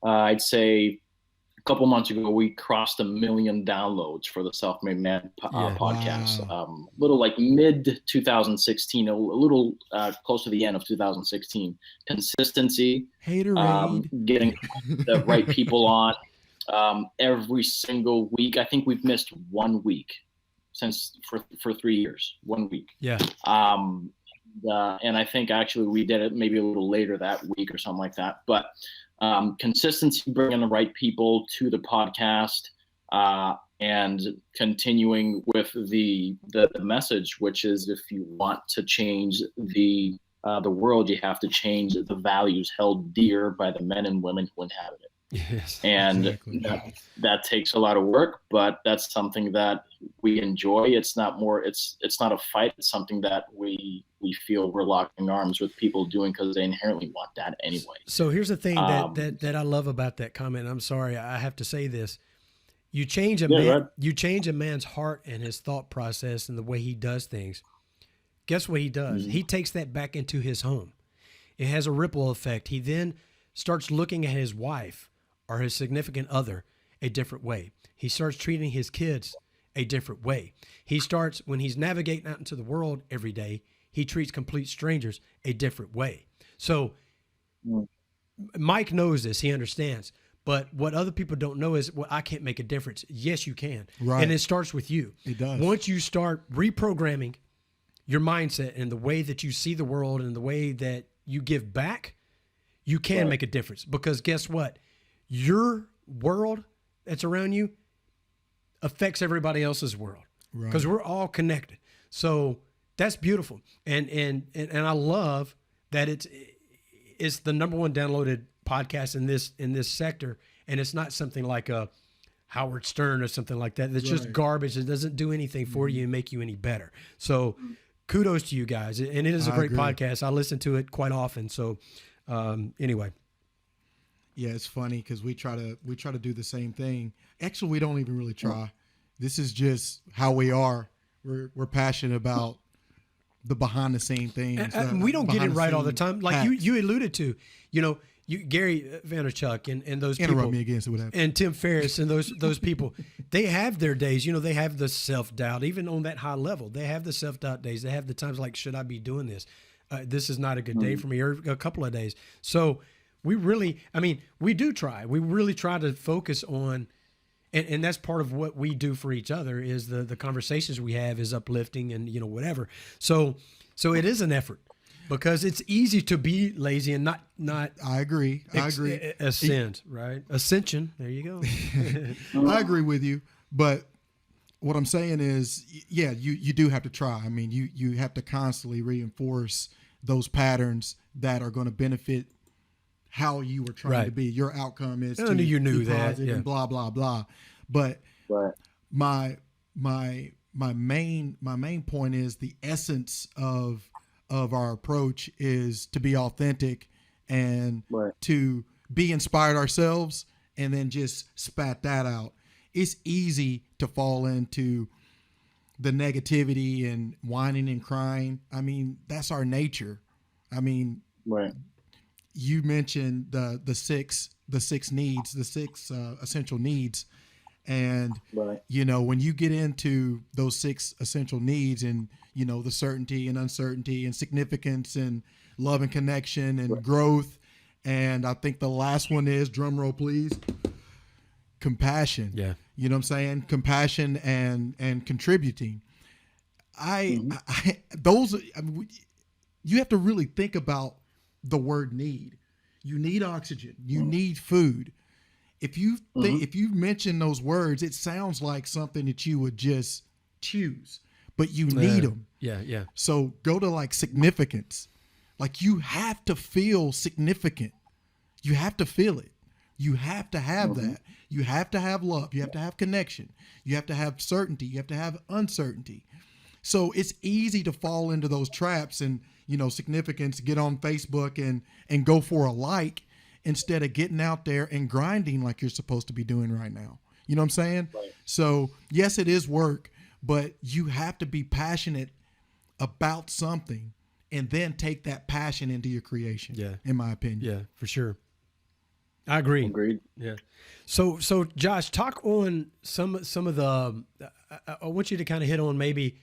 I'd say a couple months ago, we crossed 1 million downloads for the Self-Made Man podcast. Wow. Little like mid 2016, a little close to the end of 2016. Consistency, Haterade. getting the right people on every single week. I think we've missed 1 week for 3 years. 1 week. Yeah. And I think actually we did it maybe a little later that week or something like that. But consistency, bringing the right people to the podcast, and continuing with the message, which is, if you want to change the world, you have to change the values held dear by the men and women who inhabit it. Yes. And Exactly. that takes a lot of work, but that's something that we enjoy. It's not a fight. It's something that we feel we're locking arms with people doing, because they inherently want that anyway. So here's the thing that I love about that comment. I'm sorry, I have to say this. You change a man's heart and his thought process and the way he does things. Guess what he does? He takes that back into his home. It has a ripple effect. He then starts looking at his wife or his significant other a different way. He starts treating his kids a different way. He starts, when he's navigating out into the world every day, he treats complete strangers a different way. So Mike knows this, he understands. But what other people don't know is, well, I can't make a difference. Yes, you can. Right. And it starts with you. It does. Once you start reprogramming your mindset and the way that you see the world and the way that you give back, you can make a difference. Because guess what? Your world that's around you affects everybody else's world. Right. Because we're all connected. So That's beautiful. And I love that it's the number one downloaded podcast in this sector. And it's not something like a Howard Stern or something like that. It's just garbage. It doesn't do anything for you and make you any better. So kudos to you guys. And it is a great podcast. I listen to it quite often. So anyway. Yeah, it's funny because we try to do the same thing. Actually, we don't even really try. This is just how we are. We're passionate about the behind the scene things. We don't get it right all the time. Like you alluded to, Gary Vaynerchuk and those people. Interrupt me again, so what happened. And Tim Ferris and those people, they have their days. They have the self-doubt, even on that high level. They have the self-doubt days. They have the times like, should I be doing this? This is not a good day for me, or a couple of days. So we do try. We really try to focus on, and that's part of what we do for each other is the conversations we have is uplifting and, whatever. So it is an effort because it's easy to be lazy and not. I agree. Ascend, right? Ascension. There you go. I agree with you. But what I'm saying is, yeah, you do have to try. I mean, you have to constantly reinforce those patterns that are going to benefit how you were trying to be. Your outcome is to you knew be that, positive and blah blah blah. But my main point is the essence of our approach is to be authentic and to be inspired ourselves, and then just spat that out. It's easy to fall into the negativity and whining and crying. I mean, that's our nature. I mean, you mentioned the six needs, the six essential needs. And, when you get into those six essential needs and, the certainty and uncertainty and significance and love and connection and growth. And I think the last one is, drum roll, please, compassion. Yeah. You know what I'm saying? Compassion and contributing. You have to really think about the word need. You need oxygen. You need food. If you mention those words, it sounds like something that you would just choose, but you need them. Yeah. So go to like significance. Like you have to feel significant. You have to feel it. You have to have that. You have to have love. You have to have connection. You have to have certainty. You have to have uncertainty. So it's easy to fall into those traps and, significance, get on Facebook and go for a like instead of getting out there and grinding like you're supposed to be doing right now. You know what I'm saying? Right. So yes, it is work, but you have to be passionate about something and then take that passion into your creation. Yeah. In my opinion. Yeah, for sure. I agree. Agreed. Yeah. So Josh, talk on some of the, I want you to kind of hit on maybe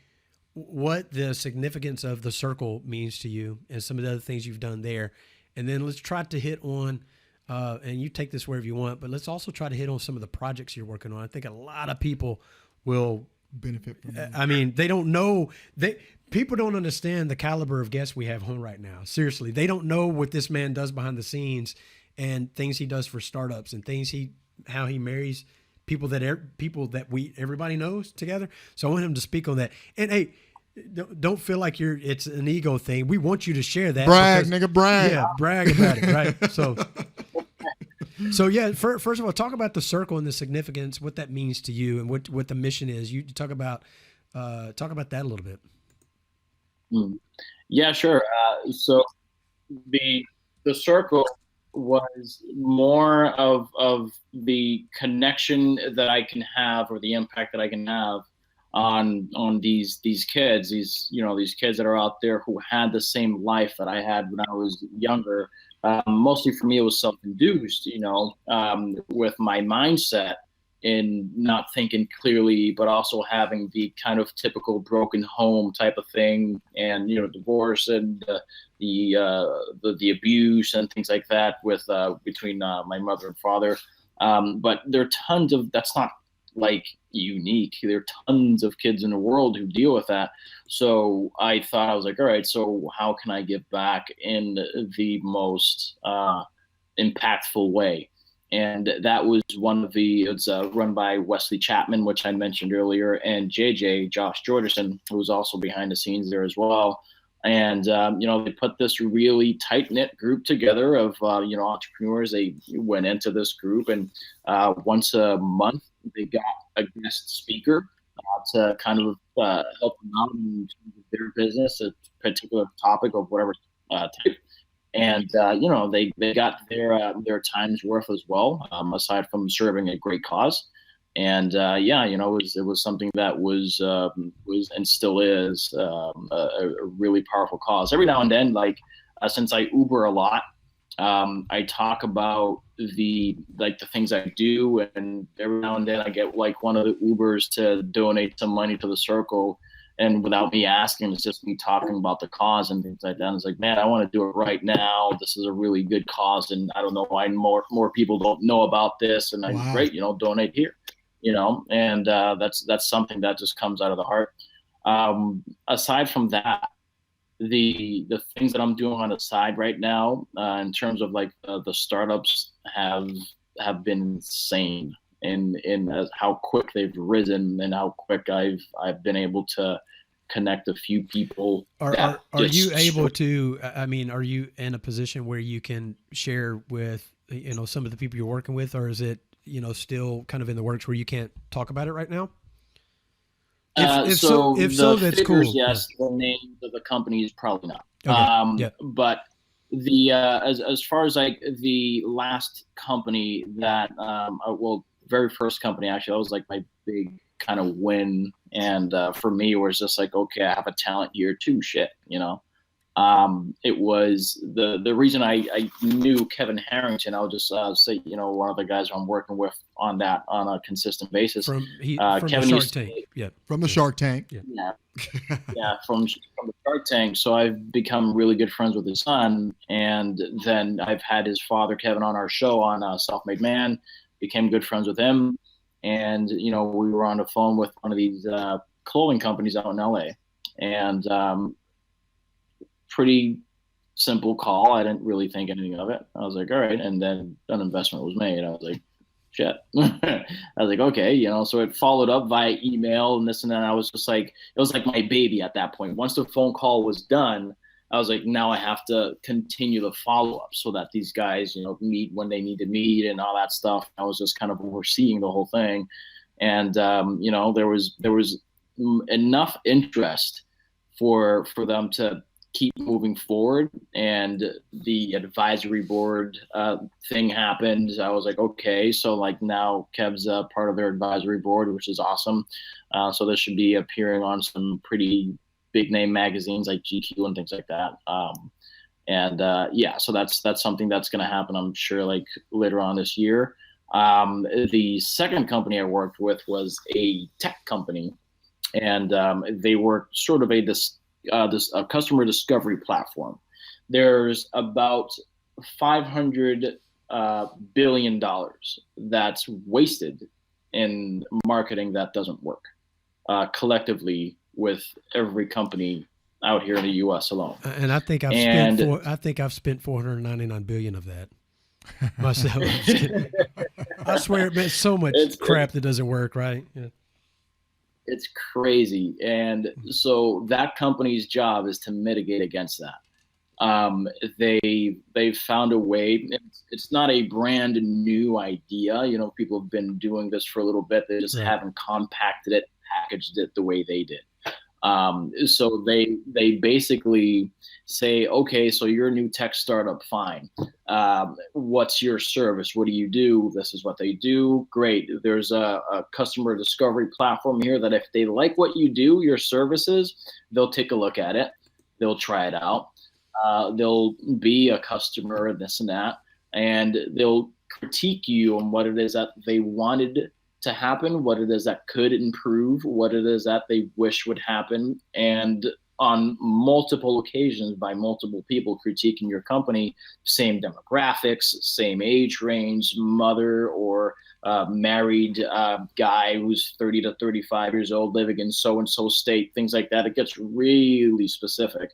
what the significance of the circle means to you and some of the other things you've done there. And then let's try to hit on, and you take this wherever you want, but let's also try to hit on some of the projects you're working on. I think a lot of people will benefit from that. I mean, they don't know, people don't understand the caliber of guests we have home right now. Seriously. They don't know what this man does behind the scenes and things he does for startups and how he marries people that everybody knows together. So I want him to speak on that. And hey, don't feel like it's an ego thing. We want you to share that. Brag. Yeah, brag about it, right? So yeah, first of all, talk about the circle and the significance, what that means to you and what the mission is. You talk about that a little bit. Yeah, sure. So the circle was more of the connection that I can have, or the impact that I can have on these kids, these kids that are out there who had the same life that I had when I was younger. Mostly for me, it was self-induced, with my mindset in not thinking clearly, but also having the kind of typical broken home type of thing, and divorce and the abuse and things like that with between my mother and father. But there are tons of, that's not like unique. There are tons of kids in the world who deal with that. So I thought, I was like, all right, so how can I give back in the most impactful way? And that was it's run by Wesley Chapman, which I mentioned earlier, and Josh Jorgensen, who was also behind the scenes there as well. And, they put this really tight knit group together of, entrepreneurs. They went into this group, and once a month they got a guest speaker to kind of help them out in terms of their business, a particular topic of whatever type. And they got their time's worth as well, aside from serving a great cause. And it was something that was and still is a really powerful cause. Every now and then, since I Uber a lot, I talk about the things I do, and every now and then I get one of the Ubers to donate some money to the circle. And without me asking, it's just me talking about the cause and things like that. And it's like, man, I want to do it right now. This is a really good cause, and I don't know why more people don't know about this. And Wow. Great, donate here, And that's something that just comes out of the heart. Aside from that, the things that I'm doing on the side right now, in terms of the startups, have been insane. In how quick they've risen and how quick I've been able to connect a few people. Are you able to? I mean, are you in a position where you can share with some of the people you're working with, or is it still kind of in the works where you can't talk about it right now? If so, that's figures, cool. Yes, yeah. The names of the companies probably not. Okay. But the as far as the last company that very first company, actually, that was my big kind of win. And for me, it was just okay, I have a talent here too. Shit, it was the reason I knew Kevin Harrington. I'll just say, one of the guys I'm working with on that on a consistent basis. From Kevin the Shark Tank. Yeah. From the Shark Tank. Yeah. From the Shark Tank. So I've become really good friends with his son, and then I've had his father Kevin on our show on Self-Made Man. Became good friends with him, and we were on the phone with one of these clothing companies out in LA, and pretty simple call. I didn't really think anything of it. I was like, all right, and then an investment was made. I was like, shit. I was like, okay, so it followed up via email and this and that. I was just it was like my baby at that point. Once the phone call was done, I was like, now I have to continue the follow-up so that these guys, meet when they need to meet and all that stuff. I was just kind of overseeing the whole thing. And, there was enough interest for them to keep moving forward. And the advisory board thing happened. I was like, okay, so now Kev's part of their advisory board, which is awesome. So this should be appearing on some pretty big name magazines like GQ and things like that. So that's something that's going to happen, I'm sure, later on this year. The second company I worked with was a tech company, and they were sort of a customer discovery platform. There's about $500 billion that's wasted in marketing that doesn't work collectively with every company out here in the U.S. alone. And I think I've spent $499 billion of that myself. I swear it meant so much crap that doesn't work, right? Yeah. It's crazy. And so that company's job is to mitigate against that. They've found a way. It's not a brand new idea. People have been doing this for a little bit. They just haven't compacted it, packaged it the way they did. So they basically say, okay, so you're a new tech startup, fine. What's your service? What do you do? This is what they do. Great. There's a customer discovery platform here that if they like what you do, your services, they'll take a look at it. They'll try it out. They'll be a customer, this and that, and they'll critique you on what it is that they wanted to happen, what it is that could improve, what it is that they wish would happen. And on multiple occasions by multiple people critiquing your company, same demographics, same age range, mother or married guy who's 30 to 35 years old, living in so-and-so state, things like that. It gets really specific.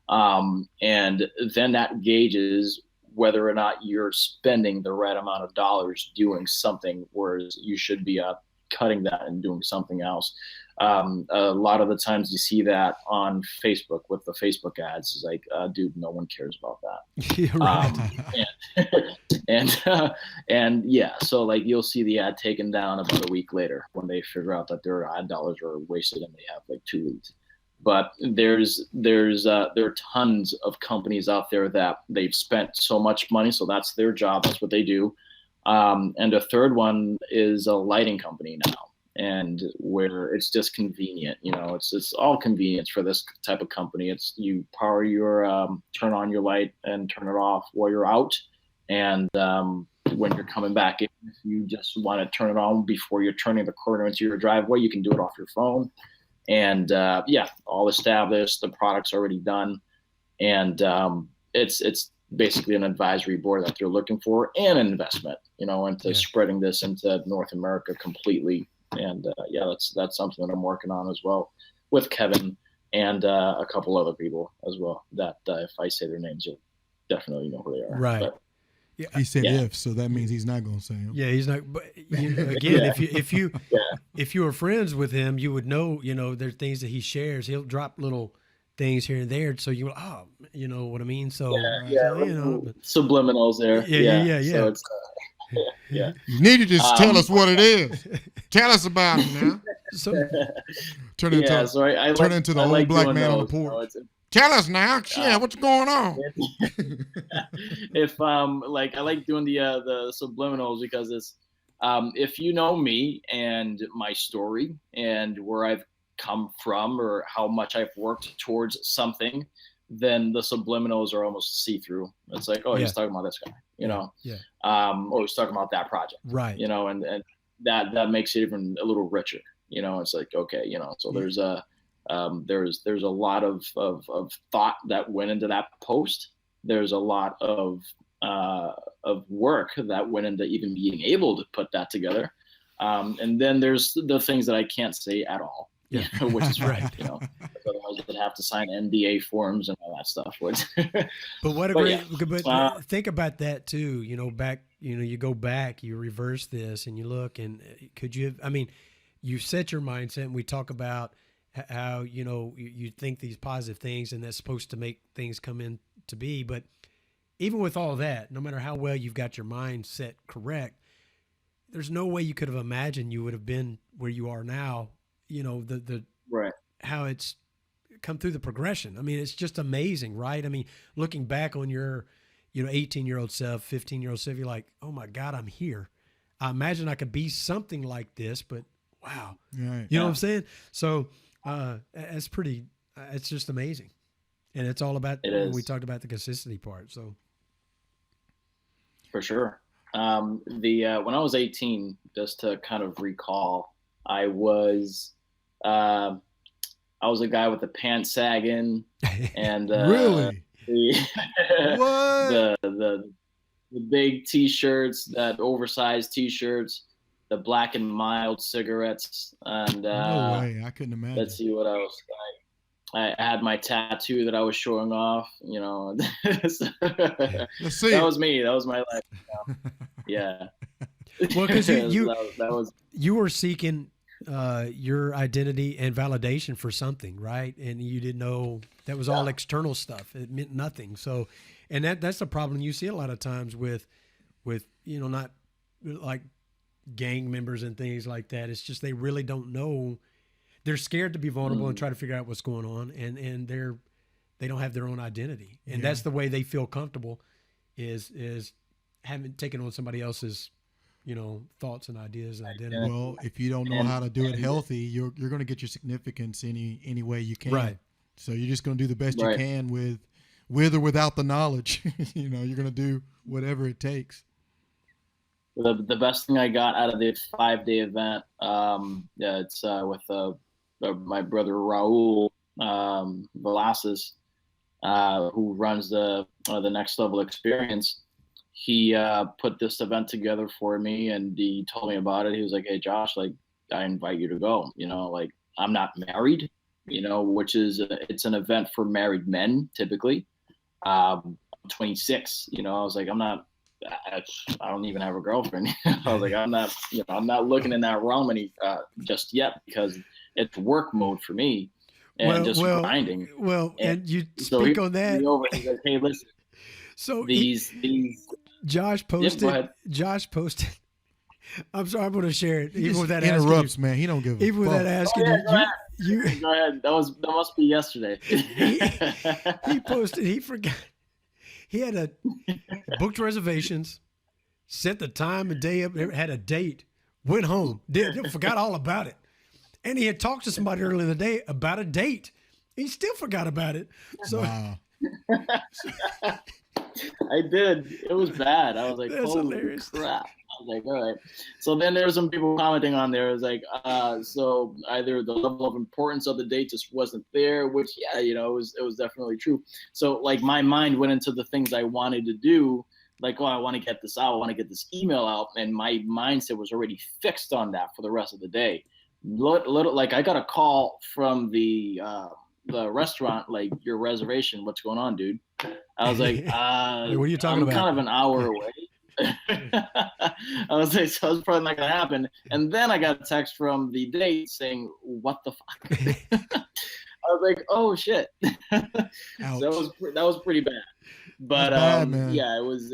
And then that gauges whether or not you're spending the right amount of dollars doing something, whereas you should be cutting that and doing something else. A lot of the times you see that on Facebook with the Facebook ads. It's like, dude, no one cares about that. Yeah, right. And yeah, so like you'll see the ad taken down about a week later when they figure out that their ad dollars are wasted and they have like 2 leads. But there are tons of companies out there that they've spent so much money, so that's their job, that's what they do. And a third one is a lighting company now, and where it's just convenient. It's all convenience for this type of company. It's you power your turn on your light and turn it off while you're out, and when you're coming back, if you just want to turn it on before you're turning the corner into your driveway, you can do it off your phone. And all established. The product's already done, and it's basically an advisory board that they're looking for, and an investment, into spreading this into North America completely. And that's something that I'm working on as well with Kevin and a couple other people as well. That if I say their names, you'll definitely know who they are. Right. But, Yeah. He said if, so that means he's not going to say him. Yeah, he's not. But again, if you were friends with him, you would know. There's things that he shares. He'll drop little things here and there, so you know what I mean. So subliminals there. Yeah. So it's, You need to just tell us what it is. Tell us about it now. So turn into the old black man on the porch. Tell us now. Yeah, what's going on? If I like doing the subliminals because it's if you know me and my story and where I've come from or how much I've worked towards something, then the subliminals are almost see-through. It's like, oh, he's talking about this guy, or he's talking about that project, right? And that makes it even a little richer. It's like, okay, so there's a lot of thought that went into that post. There's a lot of work that went into even being able to put that together. And then there's the things that I can't say at all, which is right. Otherwise I'd have to sign NDA forms and all that stuff. But think about that too. Back, you go back, you reverse this, and you look, and could you? You set your mindset, and we talk about how you think these positive things, and that's supposed to make things come in to be. But even with all that, no matter how well you've got your mind set correct, there's no way you could have imagined you would have been where you are now. The right, how it's come through the progression. It's just amazing, right? Looking back on your 18-year-old self, 15-year-old self, you're like, oh my God, I'm here. I imagine I could be something like this, but wow, right. You know what I'm saying? So it's pretty. It's just amazing, and it's all about. We talked about the consistency part, so for sure. When I was 18, just to kind of recall, I was a guy with the pants sagging, and really the big T-shirts, that oversized T-shirts. The Black and Mild cigarettes, and no way, I couldn't imagine. Let's see what else. I had my tattoo that I was showing off. Let's see. That was me. That was my life. Yeah. Well, because you were seeking your identity and validation for something, right? And you didn't know that was all external stuff. It meant nothing. So, and that's the problem you see a lot of times with not like gang members and things like that. It's just they really don't know. They're scared to be vulnerable and try to figure out what's going on, and they don't have their own identity, and that's the way they feel comfortable is having taken on somebody else's thoughts and ideas and identity. Well, if you don't know how to do it healthy, you're going to get your significance any way you can. Right. So you're just going to do the best you can with or without the knowledge. You're going to do whatever it takes. The best thing I got out of the 5-day event, it's with my brother Raul Velasquez, who runs the Next Level Experience. He put this event together for me, and he told me about it. He was like, "Hey, Josh, I invite you to go. I'm not married, which is it's an event for married men typically. 26. You know, I was like, I don't even have a girlfriend. I was like, I'm not looking in that realm just yet, because it's work mode for me and grinding. Well, and you so speak on that. He's like, hey, listen. So these Josh posted. Go ahead. Josh posted. I'm sorry, I'm going to share it. He Even just without interrupts, asking man. He don't give a even fuck. without asking you. Go ahead. That must be yesterday. He posted. He forgot. He had booked reservations, set the time and day up, had a date, went home, forgot all about it. And he had talked to somebody earlier in the day about a date. He still forgot about it. So Wow. I did. It was bad. I was like, That's holy hilarious. crap. I was like, all right. So then there were some people commenting on there. It was like, so either the level of importance of the date just wasn't there, which, yeah, you know, it was definitely true. So like my mind went into the things I wanted to do. Like, oh, I want to get this out. I want to get this email out. And my mindset was already fixed on that for the rest of the day. Like I got a call from the restaurant, like, your reservation, what's going on, dude? I was like, what are you talking about? Kind of an hour away. I was like, so it's probably not gonna happen. And then I got a text from the date saying, what the fuck? I was like, oh shit. So that was pretty bad. But bad, man. yeah, it was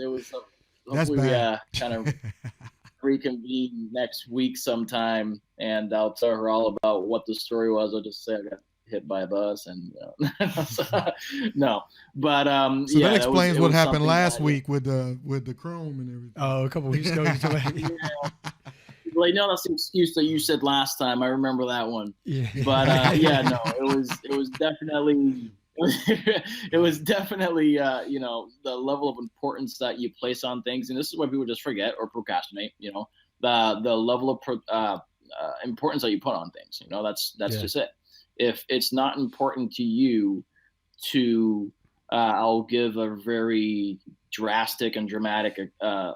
That's bad. Kind of reconvene next week sometime, and I'll tell her all about what the story was. I'll just say I got hit by a bus, and no, but so that explains what happened last week with the chrome and everything. Oh, a couple weeks ago. Like, no, that's the excuse that you said last time. I remember that one. Yeah. But yeah, no, it was definitely you know, the level of importance that you place on things, and this is what people just forget or procrastinate. You know, the level of importance that you put on things. You know, that's just it. If it's not important to you to, I'll give a very drastic and dramatic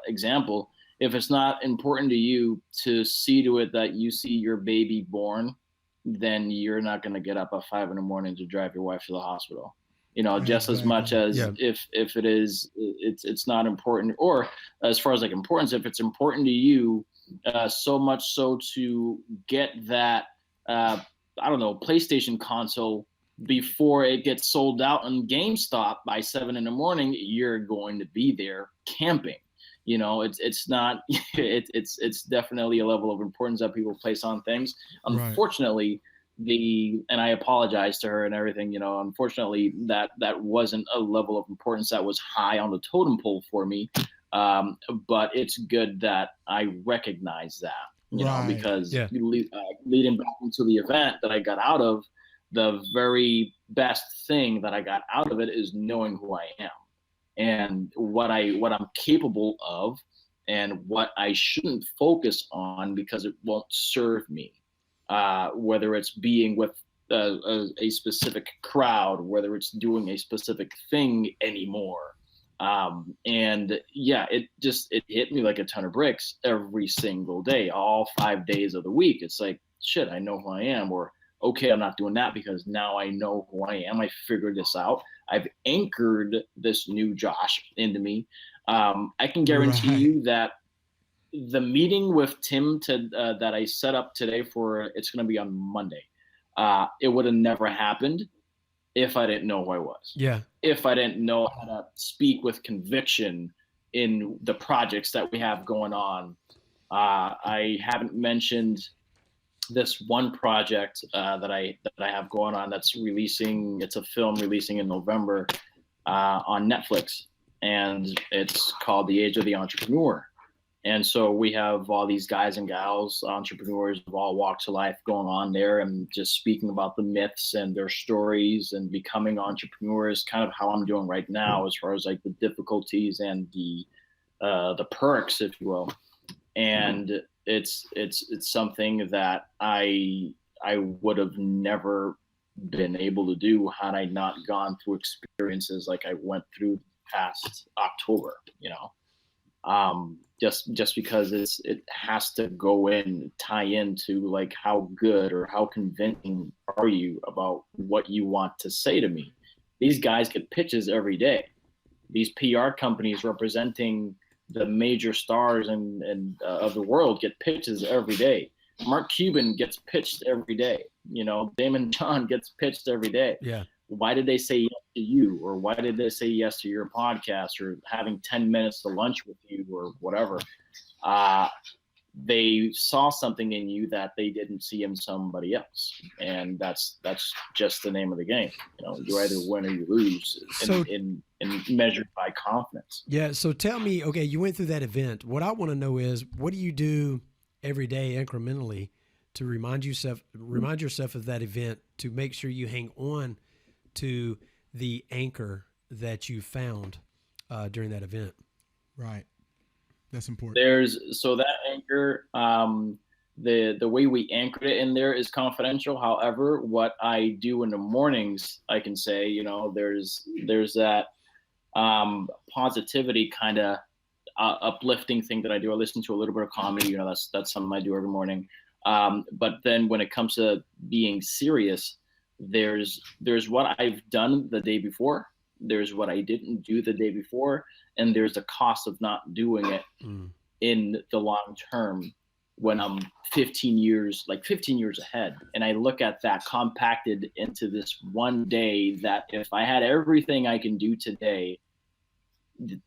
example. If it's not important to you to see to it that you see your baby born, then you're not going to get up at 5 a.m. to drive your wife to the hospital. You know, just as much as if it is, it's not important. Or as far as like importance, if it's important to you, so much so to get that, I don't know, PlayStation console before it gets sold out on GameStop by 7 a.m, you're going to be there camping. You know, it's not, it's definitely a level of importance that people place on things. Unfortunately, and I apologize to her and everything, you know, unfortunately that wasn't a level of importance that was high on the totem pole for me. But it's good that I recognize that. You know, because leading back into the event that I got out of, the very best thing that I got out of it is knowing who I am and what I'm capable of and what I shouldn't focus on because it won't serve me. Whether it's being with a specific crowd, whether it's doing a specific thing anymore. And yeah, it hit me like a ton of bricks every single day, all 5 days of the week. It's like, shit, I know who I am, or okay, I'm not doing that because now I know who I am. I figured this out. I've anchored this new Josh into me. I can guarantee you that the meeting with Tim that I set up today it's going to be on Monday. It would have never happened if I didn't know who I was. Yeah. If I didn't know how to speak with conviction in the projects that we have going on. I haven't mentioned this one project that I have going on that's releasing. It's a film releasing in November on Netflix, and it's called The Age of the Entrepreneur. And so we have all these guys and gals, entrepreneurs of all walks of life going on there and just speaking about the myths and their stories and becoming entrepreneurs, kind of how I'm doing right now as far as like the difficulties and the perks, if you will. And it's something that I would have never been able to do had I not gone through experiences like I went through past October, you know. Just because it has to tie into like how good or how convincing are you about what you want to say to me. These guys get pitches every day. these PR companies representing the major stars and of the world get pitches every day. Mark Cuban gets pitched every day. You know, Damon John gets pitched every day. Yeah. Why did they say yes to you? Or why did they say yes to your podcast or having 10 minutes to lunch with you or whatever? They saw something in you that they didn't see in somebody else. And that's just the name of the game. You know, you either win or you lose in measured by confidence. Yeah. So tell me, okay, you went through that event. What I want to know is, what do you do every day incrementally to remind yourself of that event, to make sure you hang on to the anchor that you found during that event? Right. That's important. So that anchor, the way we anchored it in there is confidential. However, what I do in the mornings, I can say, you know, there's that positivity kind of uplifting thing that I do. I listen to a little bit of comedy. You know, that's something I do every morning. But then when it comes to being serious, there's what I've done the day before. There's what I didn't do the day before, and there's the cost of not doing it in the long term when I'm 15 years ahead. And I look at that compacted into this one day that if I had everything I can do today,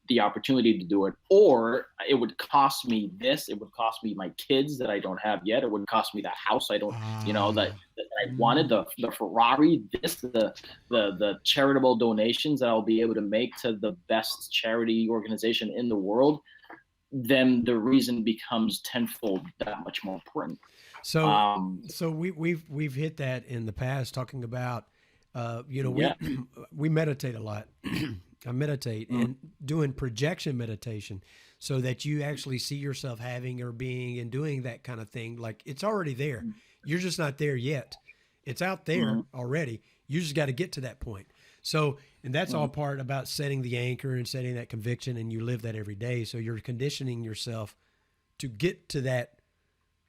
the opportunity to do it, or it would cost me this, it would cost me my kids that I don't have yet, it would cost me the house I don't, you know, that I wanted, the Ferrari, the charitable donations that I'll be able to make to the best charity organization in the world, then the reason becomes tenfold that much more important. So, so we've hit that in the past, talking about, you know, we meditate a lot. I meditate and doing projection meditation so that you actually see yourself having or being and doing that kind of thing. Like, it's already there. You're just not there yet. It's out there already. You just got to get to that point. So, and that's all part about setting the anchor and setting that conviction, and you live that every day. So you're conditioning yourself to get to that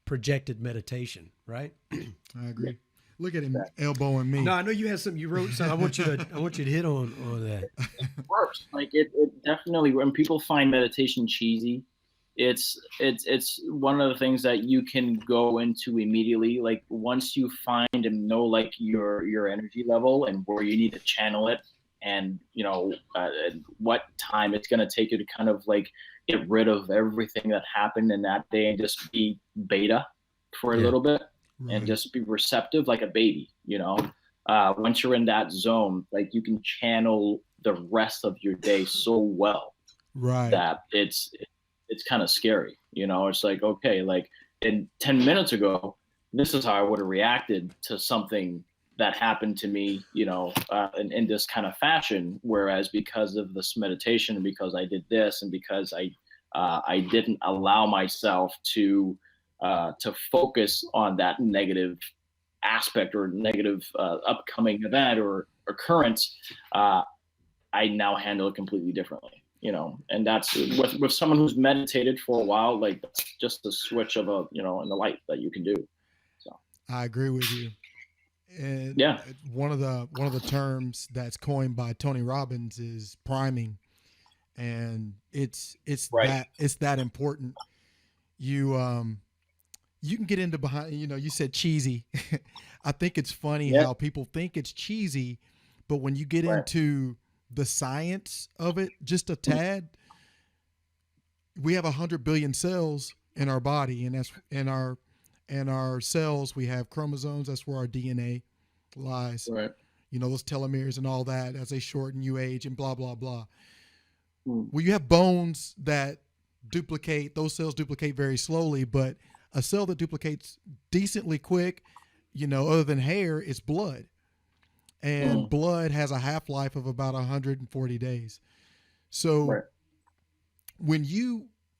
projected meditation, right? I agree. Look at him elbowing me. No, I know you had something. You wrote something. I want you to hit on that. It works. Like it definitely. When people find meditation cheesy, it's one of the things that you can go into immediately. Like, once you find and know like your energy level and where you need to channel it, and you know what time it's going to take you to kind of like get rid of everything that happened in that day and just be beta for a little bit. Right. And just be receptive like a baby, you know. Once you're in that zone, like, you can channel the rest of your day so well, right, that it's kind of scary, you know. It's like, okay, like in 10 minutes ago, this is how I would have reacted to something that happened to me, you know, in this kind of fashion. Whereas because of this meditation, because I did this, and because I didn't allow myself to focus on that negative aspect or negative upcoming event or occurrence, I now handle it completely differently, you know. And that's with someone who's meditated for a while, like, that's just a switch of a, you know, in the light that you can do. So I agree with you. And one of the terms that's coined by Tony Robbins is priming, and it's that important. You can get into behind, you know, you said cheesy. I think it's funny how people think it's cheesy, but when you get into the science of it just a tad, we have 100 billion cells in our body, and that's in our cells we have chromosomes. That's where our DNA lies. Right. You know, those telomeres and all that, as they shorten, you age, and blah blah blah. Well, you have bones that duplicate. Those cells duplicate very slowly, but a cell that duplicates decently quick, you know, other than hair, is blood. And blood has a half-life of about 140 days. So when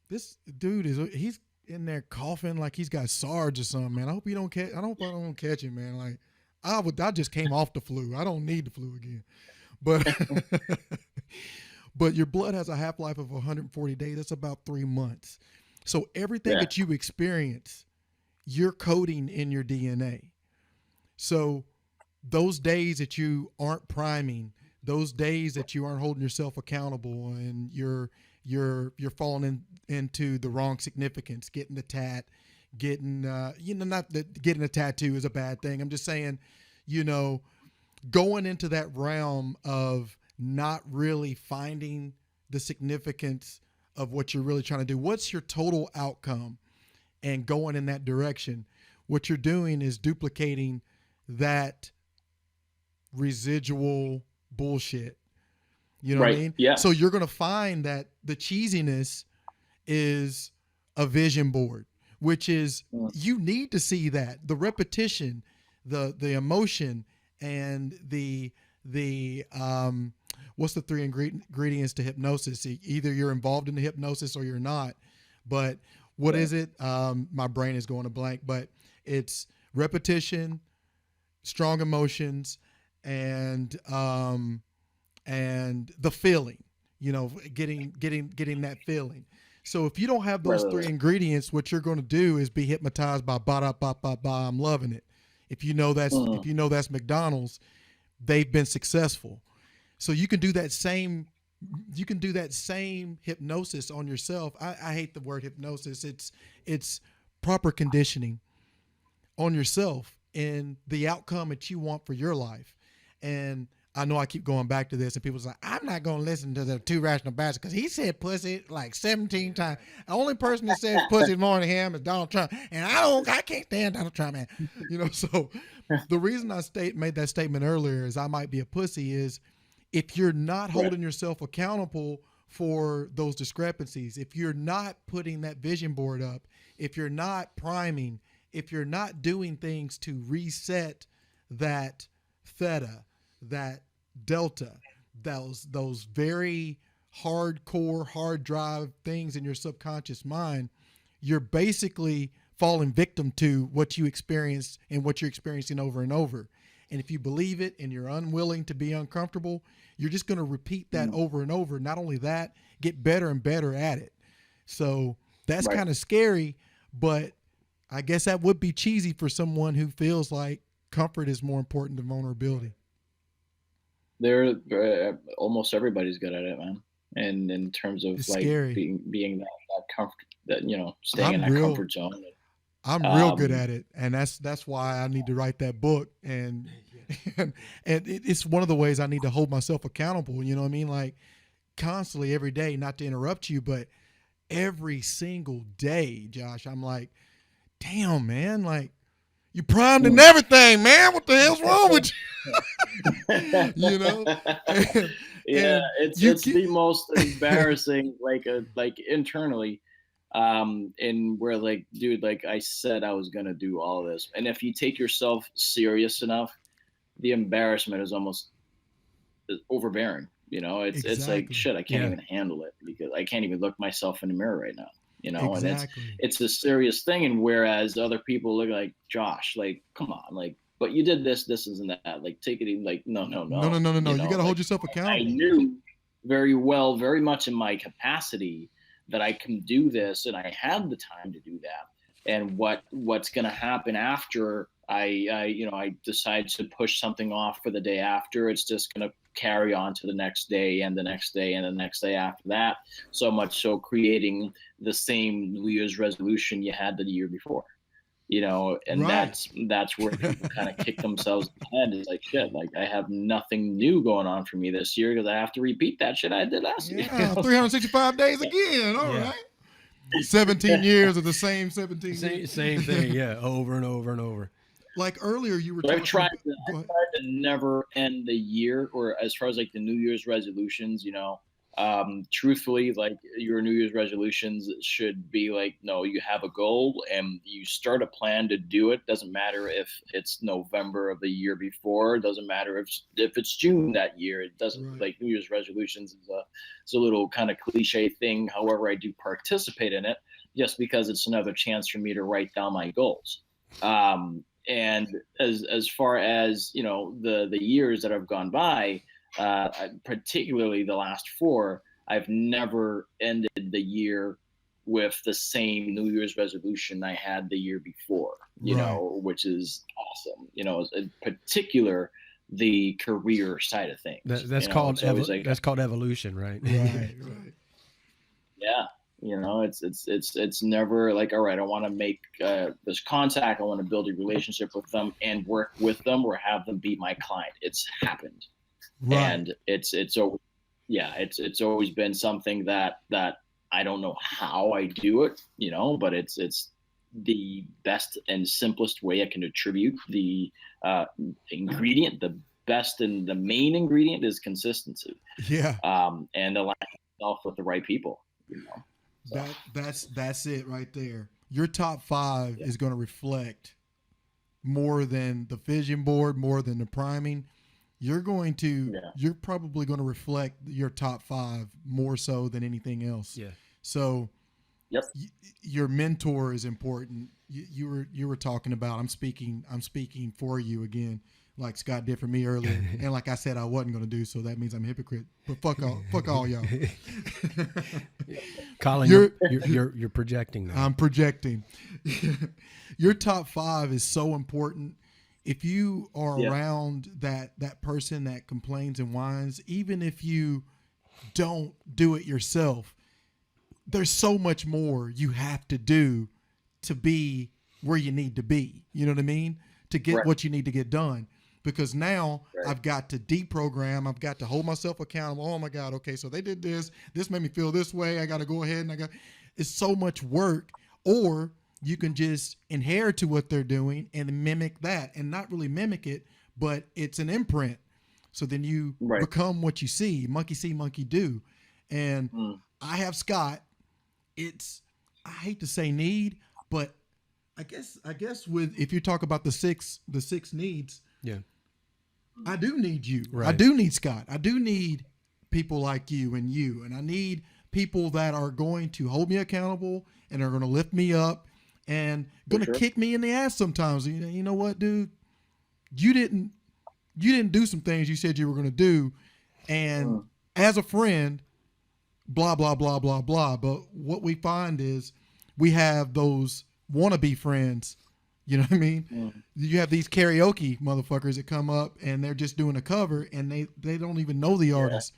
this dude he's in there coughing like he's got SARS or something, man. I hope I don't catch him, man. Like, I just came off the flu. I don't need the flu again. But but your blood has a half-life of 140 days. That's about 3 months. So everything that you experience, you're coding in your DNA. So those days that you aren't priming, those days that you aren't holding yourself accountable and you're falling into the wrong significance, getting the tat, getting not that getting a tattoo is a bad thing. I'm just saying, going into that realm of not really finding the significance of what you're really trying to do. What's your total outcome? And going in that direction, what you're doing is duplicating that residual bullshit. You know what I mean? Yeah. So you're going to find that the cheesiness is a vision board, which is you need to see that the repetition, the emotion, and the what's the three ingredients to hypnosis? Either you're involved in the hypnosis or you're not. But what is it? My brain is going to blank, but it's repetition, strong emotions, and the feeling, getting that feeling. So if you don't have those three ingredients, what you're going to do is be hypnotized by I'm loving it. If you know that's McDonald's, they've been successful. So you can do that same hypnosis on yourself. I hate the word hypnosis. It's proper conditioning on yourself and the outcome that you want for your life. And I know I keep going back to this, and people's like, I'm not going to listen to the Two Rational Bastards because he said pussy like 17 times. The only person that says pussy more than him is Donald Trump, and I can't stand Donald Trump, man. So the reason I made that statement earlier is I might be a pussy is if you're not holding yourself accountable for those discrepancies, if you're not putting that vision board up, if you're not priming, if you're not doing things to reset that theta, that delta, those very hardcore, hard drive things in your subconscious mind, you're basically falling victim to what you experienced and what you're experiencing over and over. And if you believe it and you're unwilling to be uncomfortable, you're just going to repeat that over and over. Not only that, get better and better at it. So that's kind of scary, but I guess that would be cheesy for someone who feels like comfort is more important than vulnerability. They're almost everybody's good at it, man. And in terms of it's like scary. being that comfort, that staying in that comfort zone. I'm real good at it, and that's why I need to write that book. And it's one of the ways I need to hold myself accountable. You know what I mean? Like constantly, every day, not to interrupt you, but every single day, Josh, I'm like, damn, man, like you primed and everything, man. What the hell's wrong with you? It's the most embarrassing, like internally. And we're like, dude, like I said, I was going to do all this. And if you take yourself serious enough, the embarrassment is almost overbearing. It's like, shit, I can't even handle it because I can't even look myself in the mirror right now, and it's a serious thing. And whereas other people look like, Josh, like, come on, like, but you did this isn't that, like, take it even, like, no. You got to hold yourself accountable. I knew very well, very much in my capacity that I can do this, and I had the time to do that. And what's going to happen after I decide to push something off for the day after, it's just going to carry on to the next day and the next day and the next day after that. So much so creating the same New Year's resolution you had the year before. And that's where people kind of kick themselves in the head. It's like, shit, like I have nothing new going on for me this year because I have to repeat that shit I did last year. 365 days again. All right. 17 years of the same 17. Same thing. Yeah. Over and over and over. Like earlier you were talking. I've tried to never end the year, or as far as like the New Year's resolutions, truthfully, like your New Year's resolutions should be like, no, you have a goal and you start a plan to do it. Doesn't matter if it's November of the year before. Doesn't matter if it's June that year. It doesn't like New Year's resolutions is a little kind of cliche thing. However, I do participate in it just because it's another chance for me to write down my goals. And as far as, the years that have gone by, particularly the last 4, I've never ended the year with the same New Year's resolution I had the year before, which is awesome. In particular, the career side of things. That's called that's called evolution, right? Right. Yeah. It's never like, all right, I want to make this contact. I want to build a relationship with them and work with them or have them be my client. It's happened. Right. And it's always been something that I don't know how I do it, but it's the best and simplest way I can attribute the ingredient. The best and the main ingredient is consistency. Yeah. And aligning yourself with the right people, So. That's it right there. Your top 5 is going to reflect more than the vision board, more than the priming. You're probably going to reflect your top 5 more so than anything else. Yeah. So yep. Your mentor is important. You were talking about, I'm speaking for you again, like Scott did for me earlier. And like I said, I wasn't going to do, so that means I'm a hypocrite, but fuck all y'all. Colin, you're projecting now. I'm projecting. Your top 5 is so important. If you are around that person that complains and whines, even if you don't do it yourself, there's so much more you have to do to be where you need to be. You know what I mean? To get what you need to get done. Because now I've got to deprogram. I've got to hold myself accountable. Oh my God. Okay. So they did this. This made me feel this way. I got to go ahead and it's so much work. Or you can just inherit to what they're doing and mimic that, and not really mimic it, but it's an imprint. So then you become what you see. Monkey see, monkey do. And I have Scott. I hate to say need, but I guess if you talk about the six needs, I do need you. Right. I do need Scott. I do need people like you, and I need people that are going to hold me accountable and are going to lift me up and going to kick me in the ass sometimes. You know what, dude? You didn't do some things you said you were going to do, and as a friend, blah blah blah blah blah. But what we find is we have those wannabe friends. You know what I mean? You have these karaoke motherfuckers that come up and they're just doing a cover and they don't even know the artist.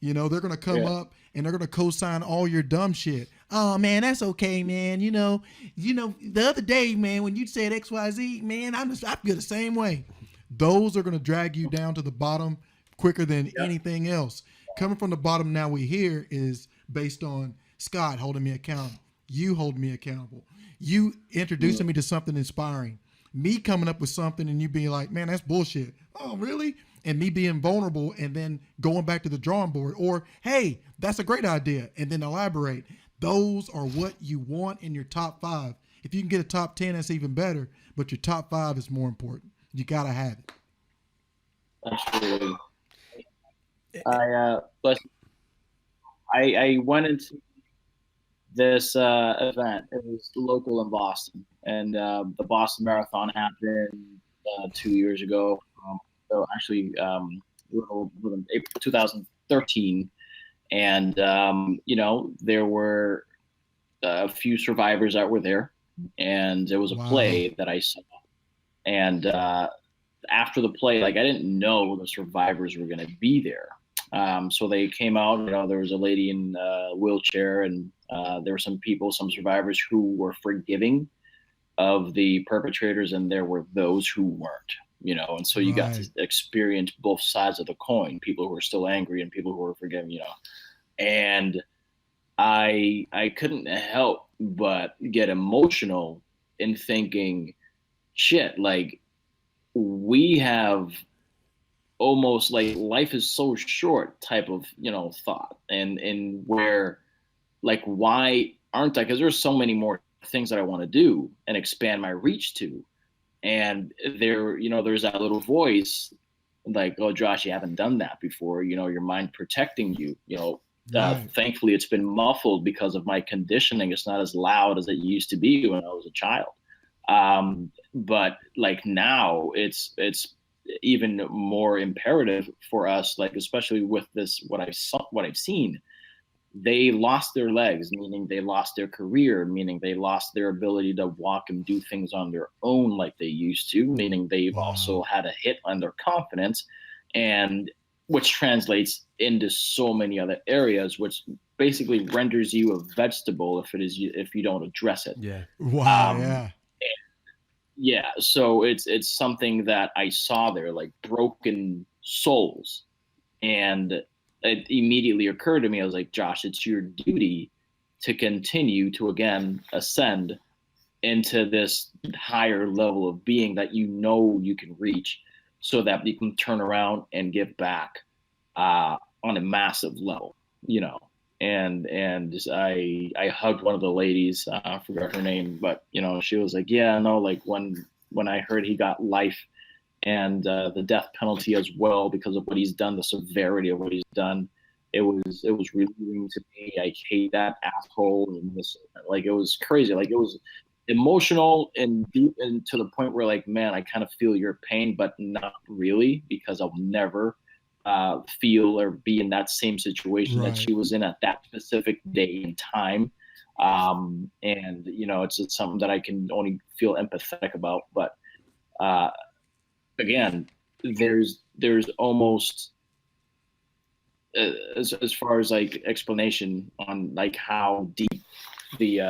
You know, they're going to come up and they're going to co-sign all your dumb shit. Oh man, that's okay, man. You know, the other day, man, when you said XYZ, man, I feel the same way. Those are going to drag you down to the bottom quicker than anything else. Coming from the bottom now we hear is based on Scott holding me accountable. You holding me accountable. You introducing me to something inspiring. Me coming up with something and you being like, man, that's bullshit. Oh, really? And me being vulnerable and then going back to the drawing board. Or, hey, that's a great idea. And then elaborate. Those are what you want in your top 5. If you can get a top 10, that's even better. But your top 5 is more important. You got to have it. Absolutely. I went into this event. It was local in Boston, and the Boston Marathon happened 2 years ago. So actually, April 2013, and there were a few survivors that were there, and there was a play that I saw, and after the play, like I didn't know the survivors were going to be there. So they came out, there was a lady in a wheelchair, and there were some survivors who were forgiving of the perpetrators, and there were those who weren't, and so you got to experience both sides of the coin, people who were still angry and people who were forgiving, and I couldn't help but get emotional in thinking, shit, like we have almost like life is so short type of, thought and where like, why aren't I? Because there's so many more things that I want to do and expand my reach to. And there's that little voice like, oh, Josh, you haven't done that before. Your mind protecting you, thankfully it's been muffled because of my conditioning. It's not as loud as it used to be when I was a child. But like now it's even more imperative for us, like especially with this what I've seen, they lost their legs, meaning they lost their career, meaning they lost their ability to walk and do things on their own like they used to, meaning they've also had a hit on their confidence, and which translates into so many other areas, which basically renders you a vegetable if you don't address it. Yeah. Wow. Yeah. So it's something that I saw there, like broken souls. And it immediately occurred to me, I was like, Josh, it's your duty to continue to, again, ascend into this higher level of being that you know you can reach, so that you can turn around and give back on a massive level, you know. And I hugged one of the ladies, I forgot her name, but, you know, she was like, yeah, no, like when I heard he got life and the death penalty as well because of what he's done, the severity of what he's done, it was relieving to me. I hate that asshole, and this, like, it was crazy. Like, it was emotional and deep, and to the point where, like, man, I kind of feel your pain, but not really, because I'll never feel or be in that same situation that she was in at that specific day and time. And, you know, it's something that I can only feel empathetic about. But again, there's almost as far as like explanation on like how deep the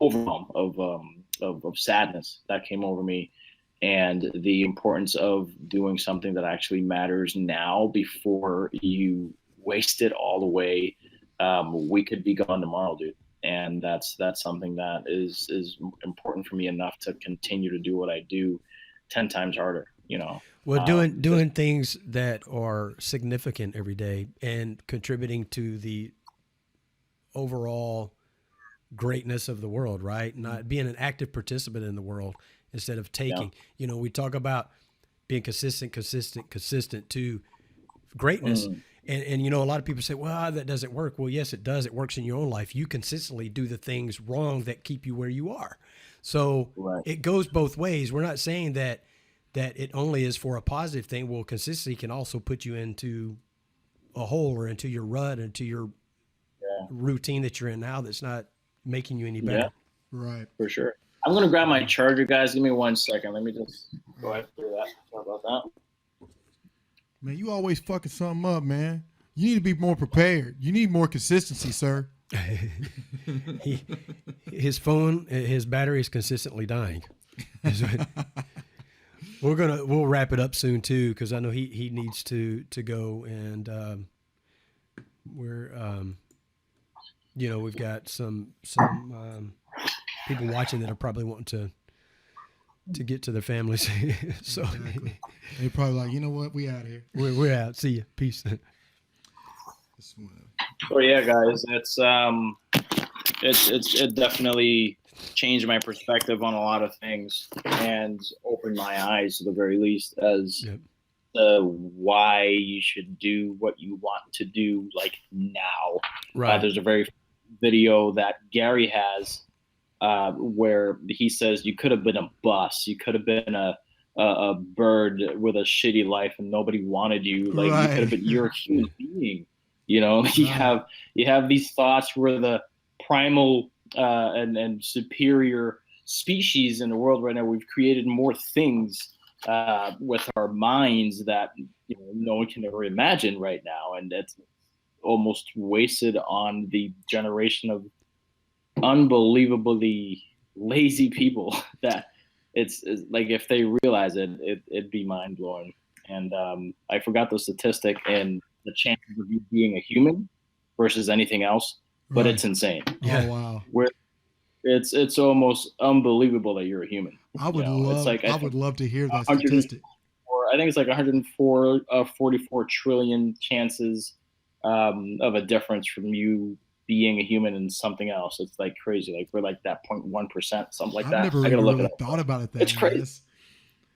overwhelm of sadness that came over me, and the importance of doing something that actually matters now before you waste it all away. We could be gone tomorrow, dude. And that's something that is important for me enough to continue to do what I do 10 times harder, you know. Well, doing things that are significant every day and contributing to the overall greatness of the world, right? Not being an active participant in the world instead of taking. Yeah. You know, we talk about being consistent to greatness. And you know, a lot of people say, well, that doesn't work. Well, yes, it does. It works in your own life. You consistently do the things wrong that keep you where you are. So it goes both ways. We're not saying that it only is for a positive thing. Well, consistency can also put you into a hole or into your rut, into your routine that you're in now that's not making you any better. Yeah. Right. For sure. I'm going to grab my charger, guys. Give me 1 second. Let me just go ahead and do that. Sorry about that. Man, you always fucking something up, man. You need to be more prepared. You need more consistency, sir. His phone, his battery is consistently dying. We'll wrap it up soon too, because I know he needs to go, and we're you know, we've got some people watching that are probably wanting to get to their families. So exactly. They're probably like, you know what, we out of here. We're out. See you. Peace. Oh yeah, guys, it definitely changed my perspective on a lot of things and opened my eyes, to the very least, as why you should do what you want to do, like, now. Right. There's a very video that Gary has where he says you could have been a bus, you could have been a bird with a shitty life and nobody wanted you. Like, you could have been, you're a human being. You know, you have these thoughts. We're the primal and superior species in the world right now. We've created more things with our minds that, you know, no one can ever imagine right now, and that's almost wasted on the generation of unbelievably lazy people that it's like, if they realize it'd be mind blowing. And I forgot the statistic and the chances of you being a human versus anything else, but it's insane. Yeah. Oh, wow. Where it's almost unbelievable that you're a human. I would love to hear that statistic. I think it's like 44 trillion chances of a difference from you being a human and something else. It's like crazy. Like, we're like that 0.1%, something like that. I never really thought about it that it's crazy.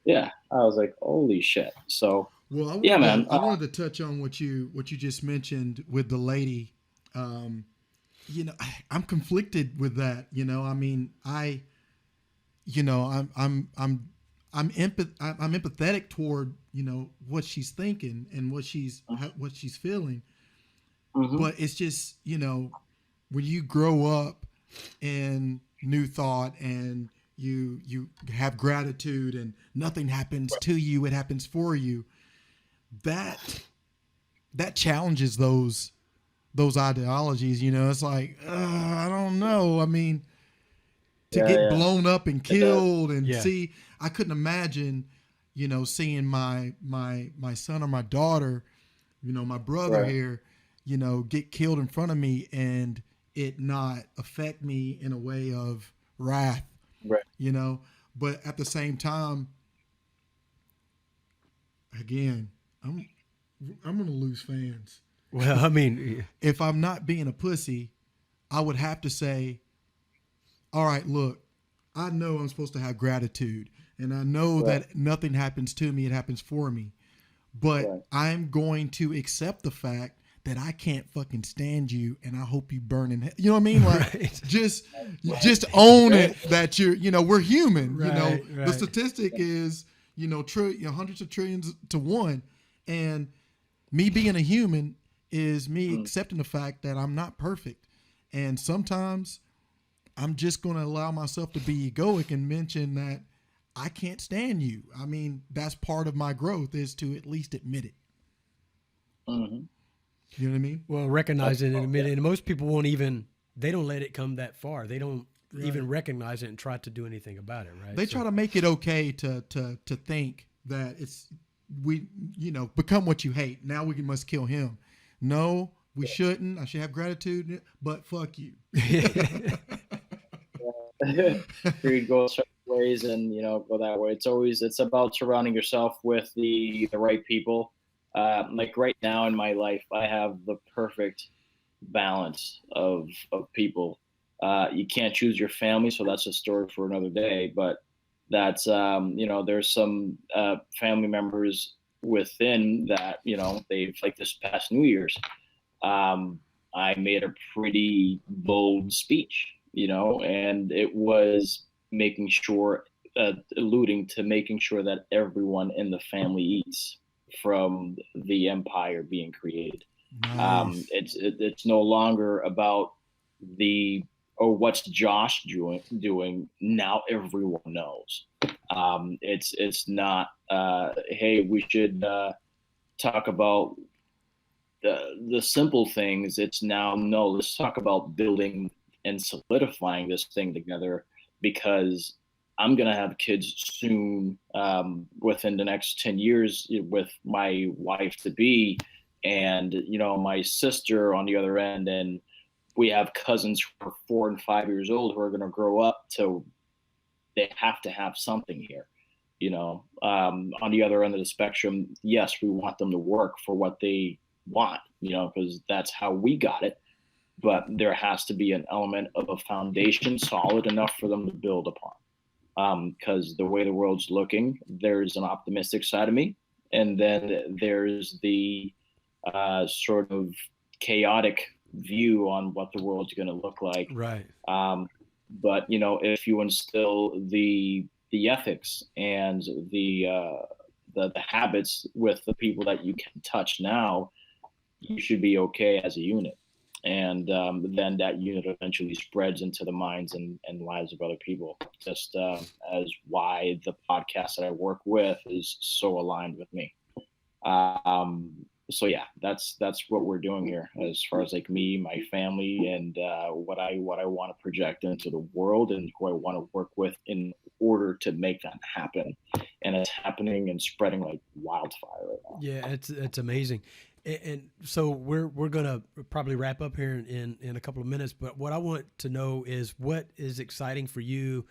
Yeah, I was like, holy shit. So well, man. I wanted to touch on what you just mentioned with the lady. You know, I'm conflicted with that. You know, I mean, I'm empathetic toward, you know, what she's thinking and what she's feeling. But it's just, when you grow up in new thought and you have gratitude and nothing happens to you, it happens for you. That challenges those ideologies. It's like, I don't know. I mean, to get blown up and killed and see, I couldn't imagine, seeing my son or my daughter, my brother here, get killed in front of me and it not affect me in a way of wrath, but at the same time, again, I'm going to lose fans. Well, I mean, if I'm not being a pussy, I would have to say, all right, look, I know I'm supposed to have gratitude and I know that nothing happens to me, it happens for me. But I'm going to accept the fact that I can't fucking stand you and I hope you burn in hell. You know what I mean? Like just own it that we're human. The statistic is, hundreds of trillions to one. And me being a human is me accepting the fact that I'm not perfect. And sometimes I'm just going to allow myself to be egoic and mention that I can't stand you. I mean, that's part of my growth is to at least admit it. Mm-hmm. You know what I mean? Well, recognize it and admit it. And most people they don't let it come that far. They don't even recognize it and try to do anything about it, right? They try to make it okay to think that become what you hate. Now we must kill him. No, we shouldn't. I should have gratitude, but fuck you. Greed goes certain ways and go that way. It's about surrounding yourself with the right people. Like right now in my life, I have the perfect balance of people. You can't choose your family, so that's a story for another day. But that's there's some family members within that they've, like this past New Year's, I made a pretty bold speech, and it was making sure, alluding to making sure that everyone in the family eats from the empire being created. Nice. It's no longer about what's Josh doing. Now everyone knows. It's not hey, we should talk about the simple things. It's now, no, let's talk about building and solidifying this thing together, because I'm going to have kids soon, within the next 10 years with my wife to be, and, my sister on the other end. And we have cousins who are 4 and 5 years old who are going to grow up to, they have to have something here, on the other end of the spectrum. Yes, we want them to work for what they want, because that's how we got it. But there has to be an element of a foundation solid enough for them to build upon. Because the way the world's looking, there's an optimistic side of me, and then there's the sort of chaotic view on what the world's going to look like. Right. But if you instill the ethics and the habits with the people that you can touch now, you should be okay as a unit. And then that unit eventually spreads into the minds and lives of other people, just as why the podcast that I work with is so aligned with me. So yeah, that's what we're doing here as far as like me, my family, and what I want to project into the world and who I want to work with in order to make that happen. And it's happening and spreading like wildfire right now. Yeah, it's amazing. And so we're gonna probably wrap up here in a couple of minutes. But what I want to know is what is exciting for you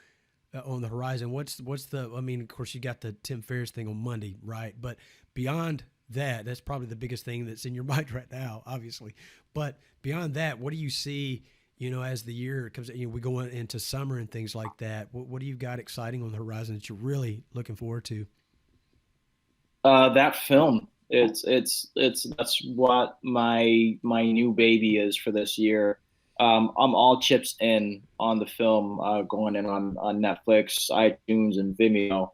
on the horizon. What's the? I mean, of course, you got the Tim Ferris thing on Monday, right? But beyond that, that's probably the biggest thing that's in your mind right now, obviously. But beyond that, what do you see? As the year comes, we go into summer and things like that. What do you got exciting on the horizon that you're really looking forward to? That film. That's what my new baby is for this year. I'm all chips in on the film, going in on Netflix, iTunes, and Vimeo.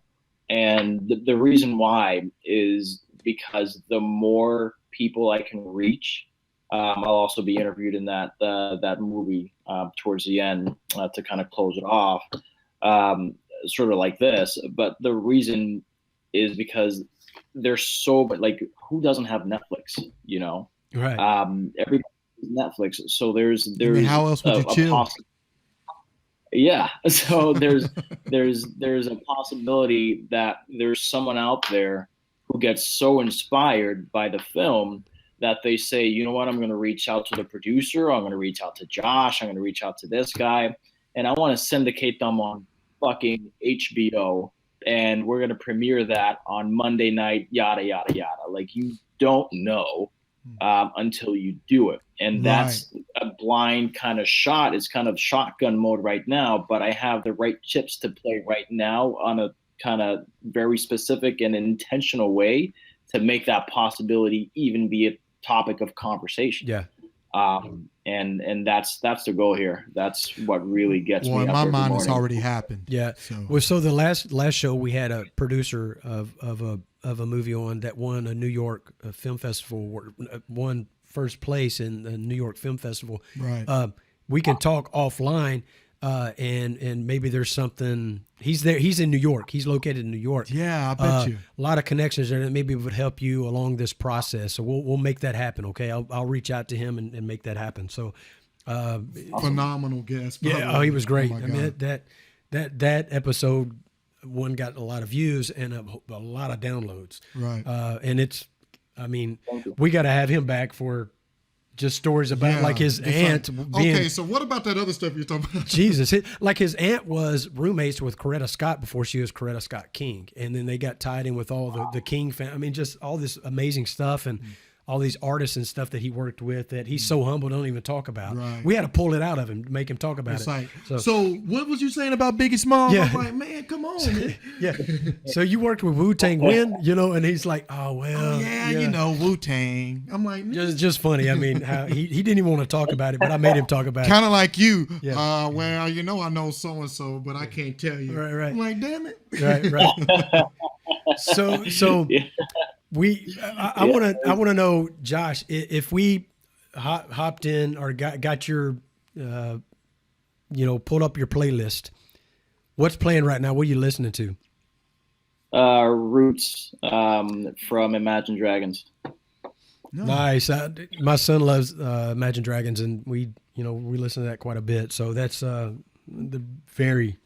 And the reason why is because the more people I can reach, I'll also be interviewed in that movie towards the end to kind of close it off, sort of like this. But the reason is because there's so, like, who doesn't have Netflix? You know, Right. Everybody has Netflix, so there's I mean, how else would you chill? Yeah, so there's a possibility that there's someone out there who gets so inspired by the film that they say, you know what, I'm going to reach out to the producer, I'm going to reach out to Josh, I'm going to reach out to this guy, and I want to syndicate them on fucking HBO, and we're going to premiere that on Monday night, yada, yada, yada. Like, you don't know until you do it. And that's a blind kind of shot. It's kind of shotgun mode right now, but I have the right chips to play right now on a kind of very specific and intentional way to make that possibility even be a topic of conversation. Yeah. And that's the goal here. That's what really gets me up in my every mind, it's morning. already happened. Yeah. Well, so the last show we had a producer of a movie on that won a New York Film Festival, won first place in the New York Film Festival. Right. We can talk offline, and maybe there's something. He's there. He's in New York. He's located in New York. Yeah, I bet you. A lot of connections there that maybe would help you along this process. So we'll make that happen. Okay, I'll reach out to him and make that happen. So phenomenal guest. Yeah. Oh, he was great. Oh, I mean, that episode one got a lot of views and a lot of downloads. Right. And it's, I mean, we got to have him back for just stories about like his aunt. Okay, so what about that other stuff you're talking about? Jesus, like his aunt was roommates with Coretta Scott before she was Coretta Scott King, and then they got tied in with all the King family. I mean, just all this amazing stuff and all these artists and stuff that he worked with that he's so humble don't even talk about. Right. We had to pull it out of him to make him talk about It's it. like, so what was you saying about Biggie Smalls? Yeah. I'm like, man, come on, man. Yeah. So you worked with Wu-Tang when, and he's like, oh, well. Oh, yeah, you know, Wu-Tang. I'm like, just funny. I mean, how he didn't even want to talk about it, but I made him talk about it. kind of like you. Yeah. Well, I know so-and-so, but I can't tell you. Right. I'm like, damn it. Right. So Yeah. I want to know, Josh, if we hopped in or got your, pulled up your playlist, what's playing right now? What are you listening to? Roots from Imagine Dragons. Nice. My son loves Imagine Dragons, and we listen to that quite a bit. So that's very,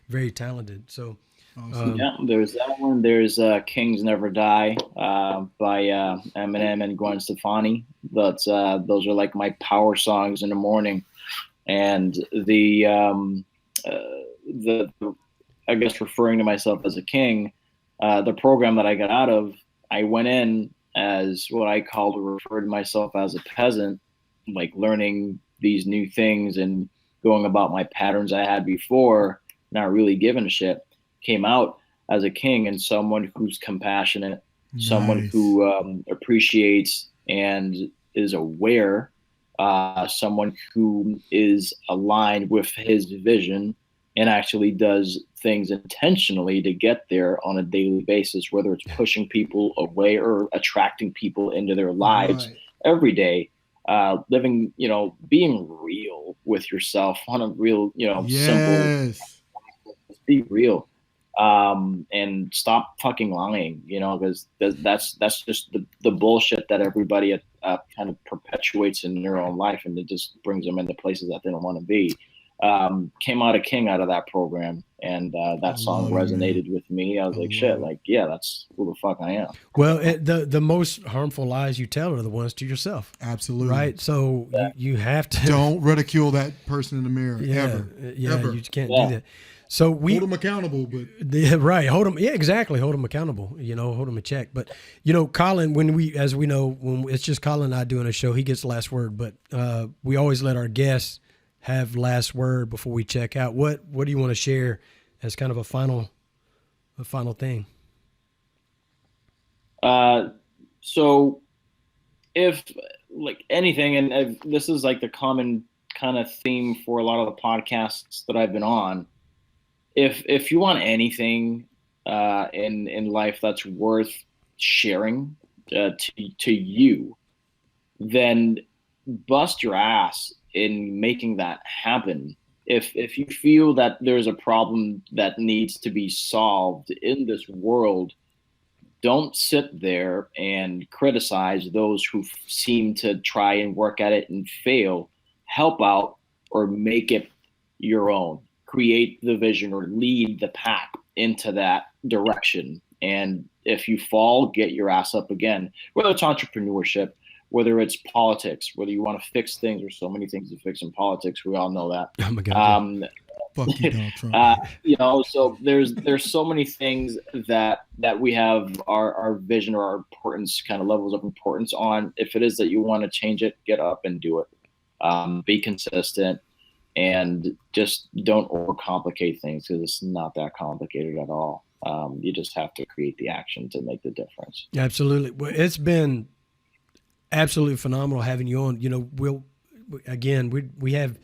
very talented. So. Awesome. Yeah, there's that one. There's Kings Never Die by Eminem and Gwen Stefani. Those are like my power songs in the morning. And the I guess referring to myself as a king, the program that I got out of, I went in as what I call to refer to myself as a peasant, like learning these new things and going about my patterns I had before, not really giving a shit. Came out as a king and someone who's compassionate, someone who appreciates and is aware, someone who is aligned with his vision and actually does things intentionally to get there on a daily basis, whether it's pushing people away or attracting people into their lives every day, living, being real with yourself on a real, simple, be real. And stop fucking lying, because that's just the bullshit that everybody kind of perpetuates in their own life, and it just brings them into places that they don't want to be. Came out a king out of that program, and that song resonated with me. I was like, shit, like, yeah, that's who the fuck I am. Well, the most harmful lies you tell are the ones to yourself. Absolutely. Right? So you have to. Don't ridicule that person in the mirror, ever. Yeah, ever. you can't do that. So we hold them accountable, but hold them. Yeah, exactly. Hold them accountable. Hold them in check. But Colin, when it's just Colin and I doing a show, he gets the last word. But we always let our guests have last word before we check out. What do you want to share as kind of a final thing? So if like anything, and this is like the common kind of theme for a lot of the podcasts that I've been on. If you want anything in life that's worth sharing to you, then bust your ass in making that happen. If you feel that there's a problem that needs to be solved in this world, don't sit there and criticize those who seem to try and work at it and fail. Help out or make it your own. Create the vision or lead the pack into that direction. And if you fall, get your ass up again. Whether it's entrepreneurship, whether it's politics, whether you want to fix things, there's so many things to fix in politics. We all know that. Oh my God. Fuck you, Donald Trump. So there's so many things that we have our vision or our importance, kind of levels of importance on. If it is that you want to change it, get up and do it. Be consistent, and just don't overcomplicate things, because it's not that complicated at all. You just have to create the action to make the difference. Absolutely. Well, it's been absolutely phenomenal having you on. We have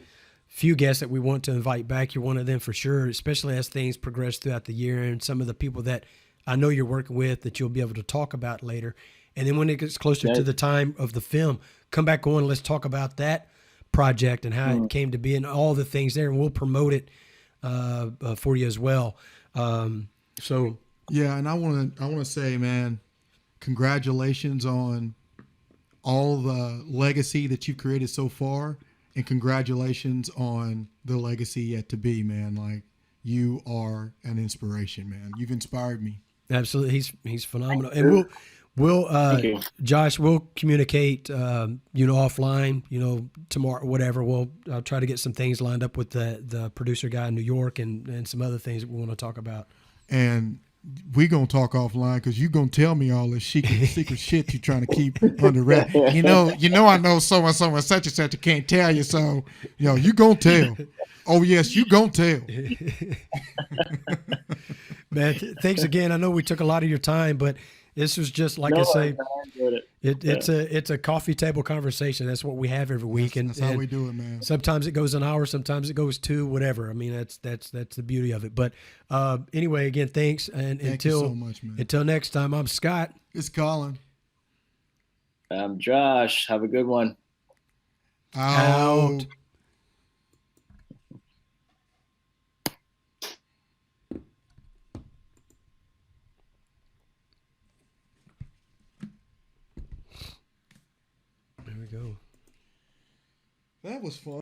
few guests that we want to invite back. You're one of them for sure, especially as things progress throughout the year, and some of the people that I know you're working with that you'll be able to talk about later. And then when it gets closer to the time of the film, come back on. Let's talk about that project and how it came to be and all the things there, and we'll promote it for you as well. Yeah, and I want to say, man, congratulations on all the legacy that you've created so far, and congratulations on the legacy yet to be, man. Like, you are an inspiration, man. You've inspired me. Absolutely, he's phenomenal, and we'll Josh, we'll communicate, offline, tomorrow, whatever. I'll try to get some things lined up with the producer guy in New York and some other things that we want to talk about. And we gonna talk offline, because you gonna tell me all this secret shit you're trying to keep under wrap. I know so and such and such. I can't tell you, so you gonna tell. Oh yes, you gonna tell. Man, thanks again. I know we took a lot of your time, but this was just like I say. It's a coffee table conversation. That's what we have every week, that's how we do it, man. Sometimes it goes an hour, sometimes it goes 2, whatever. I mean, that's the beauty of it. But anyway, again, thanks, and Thank you so much, man. Until next time, I'm Scott. It's Colin. I'm Josh. Have a good one. Out. There we go. That was fun.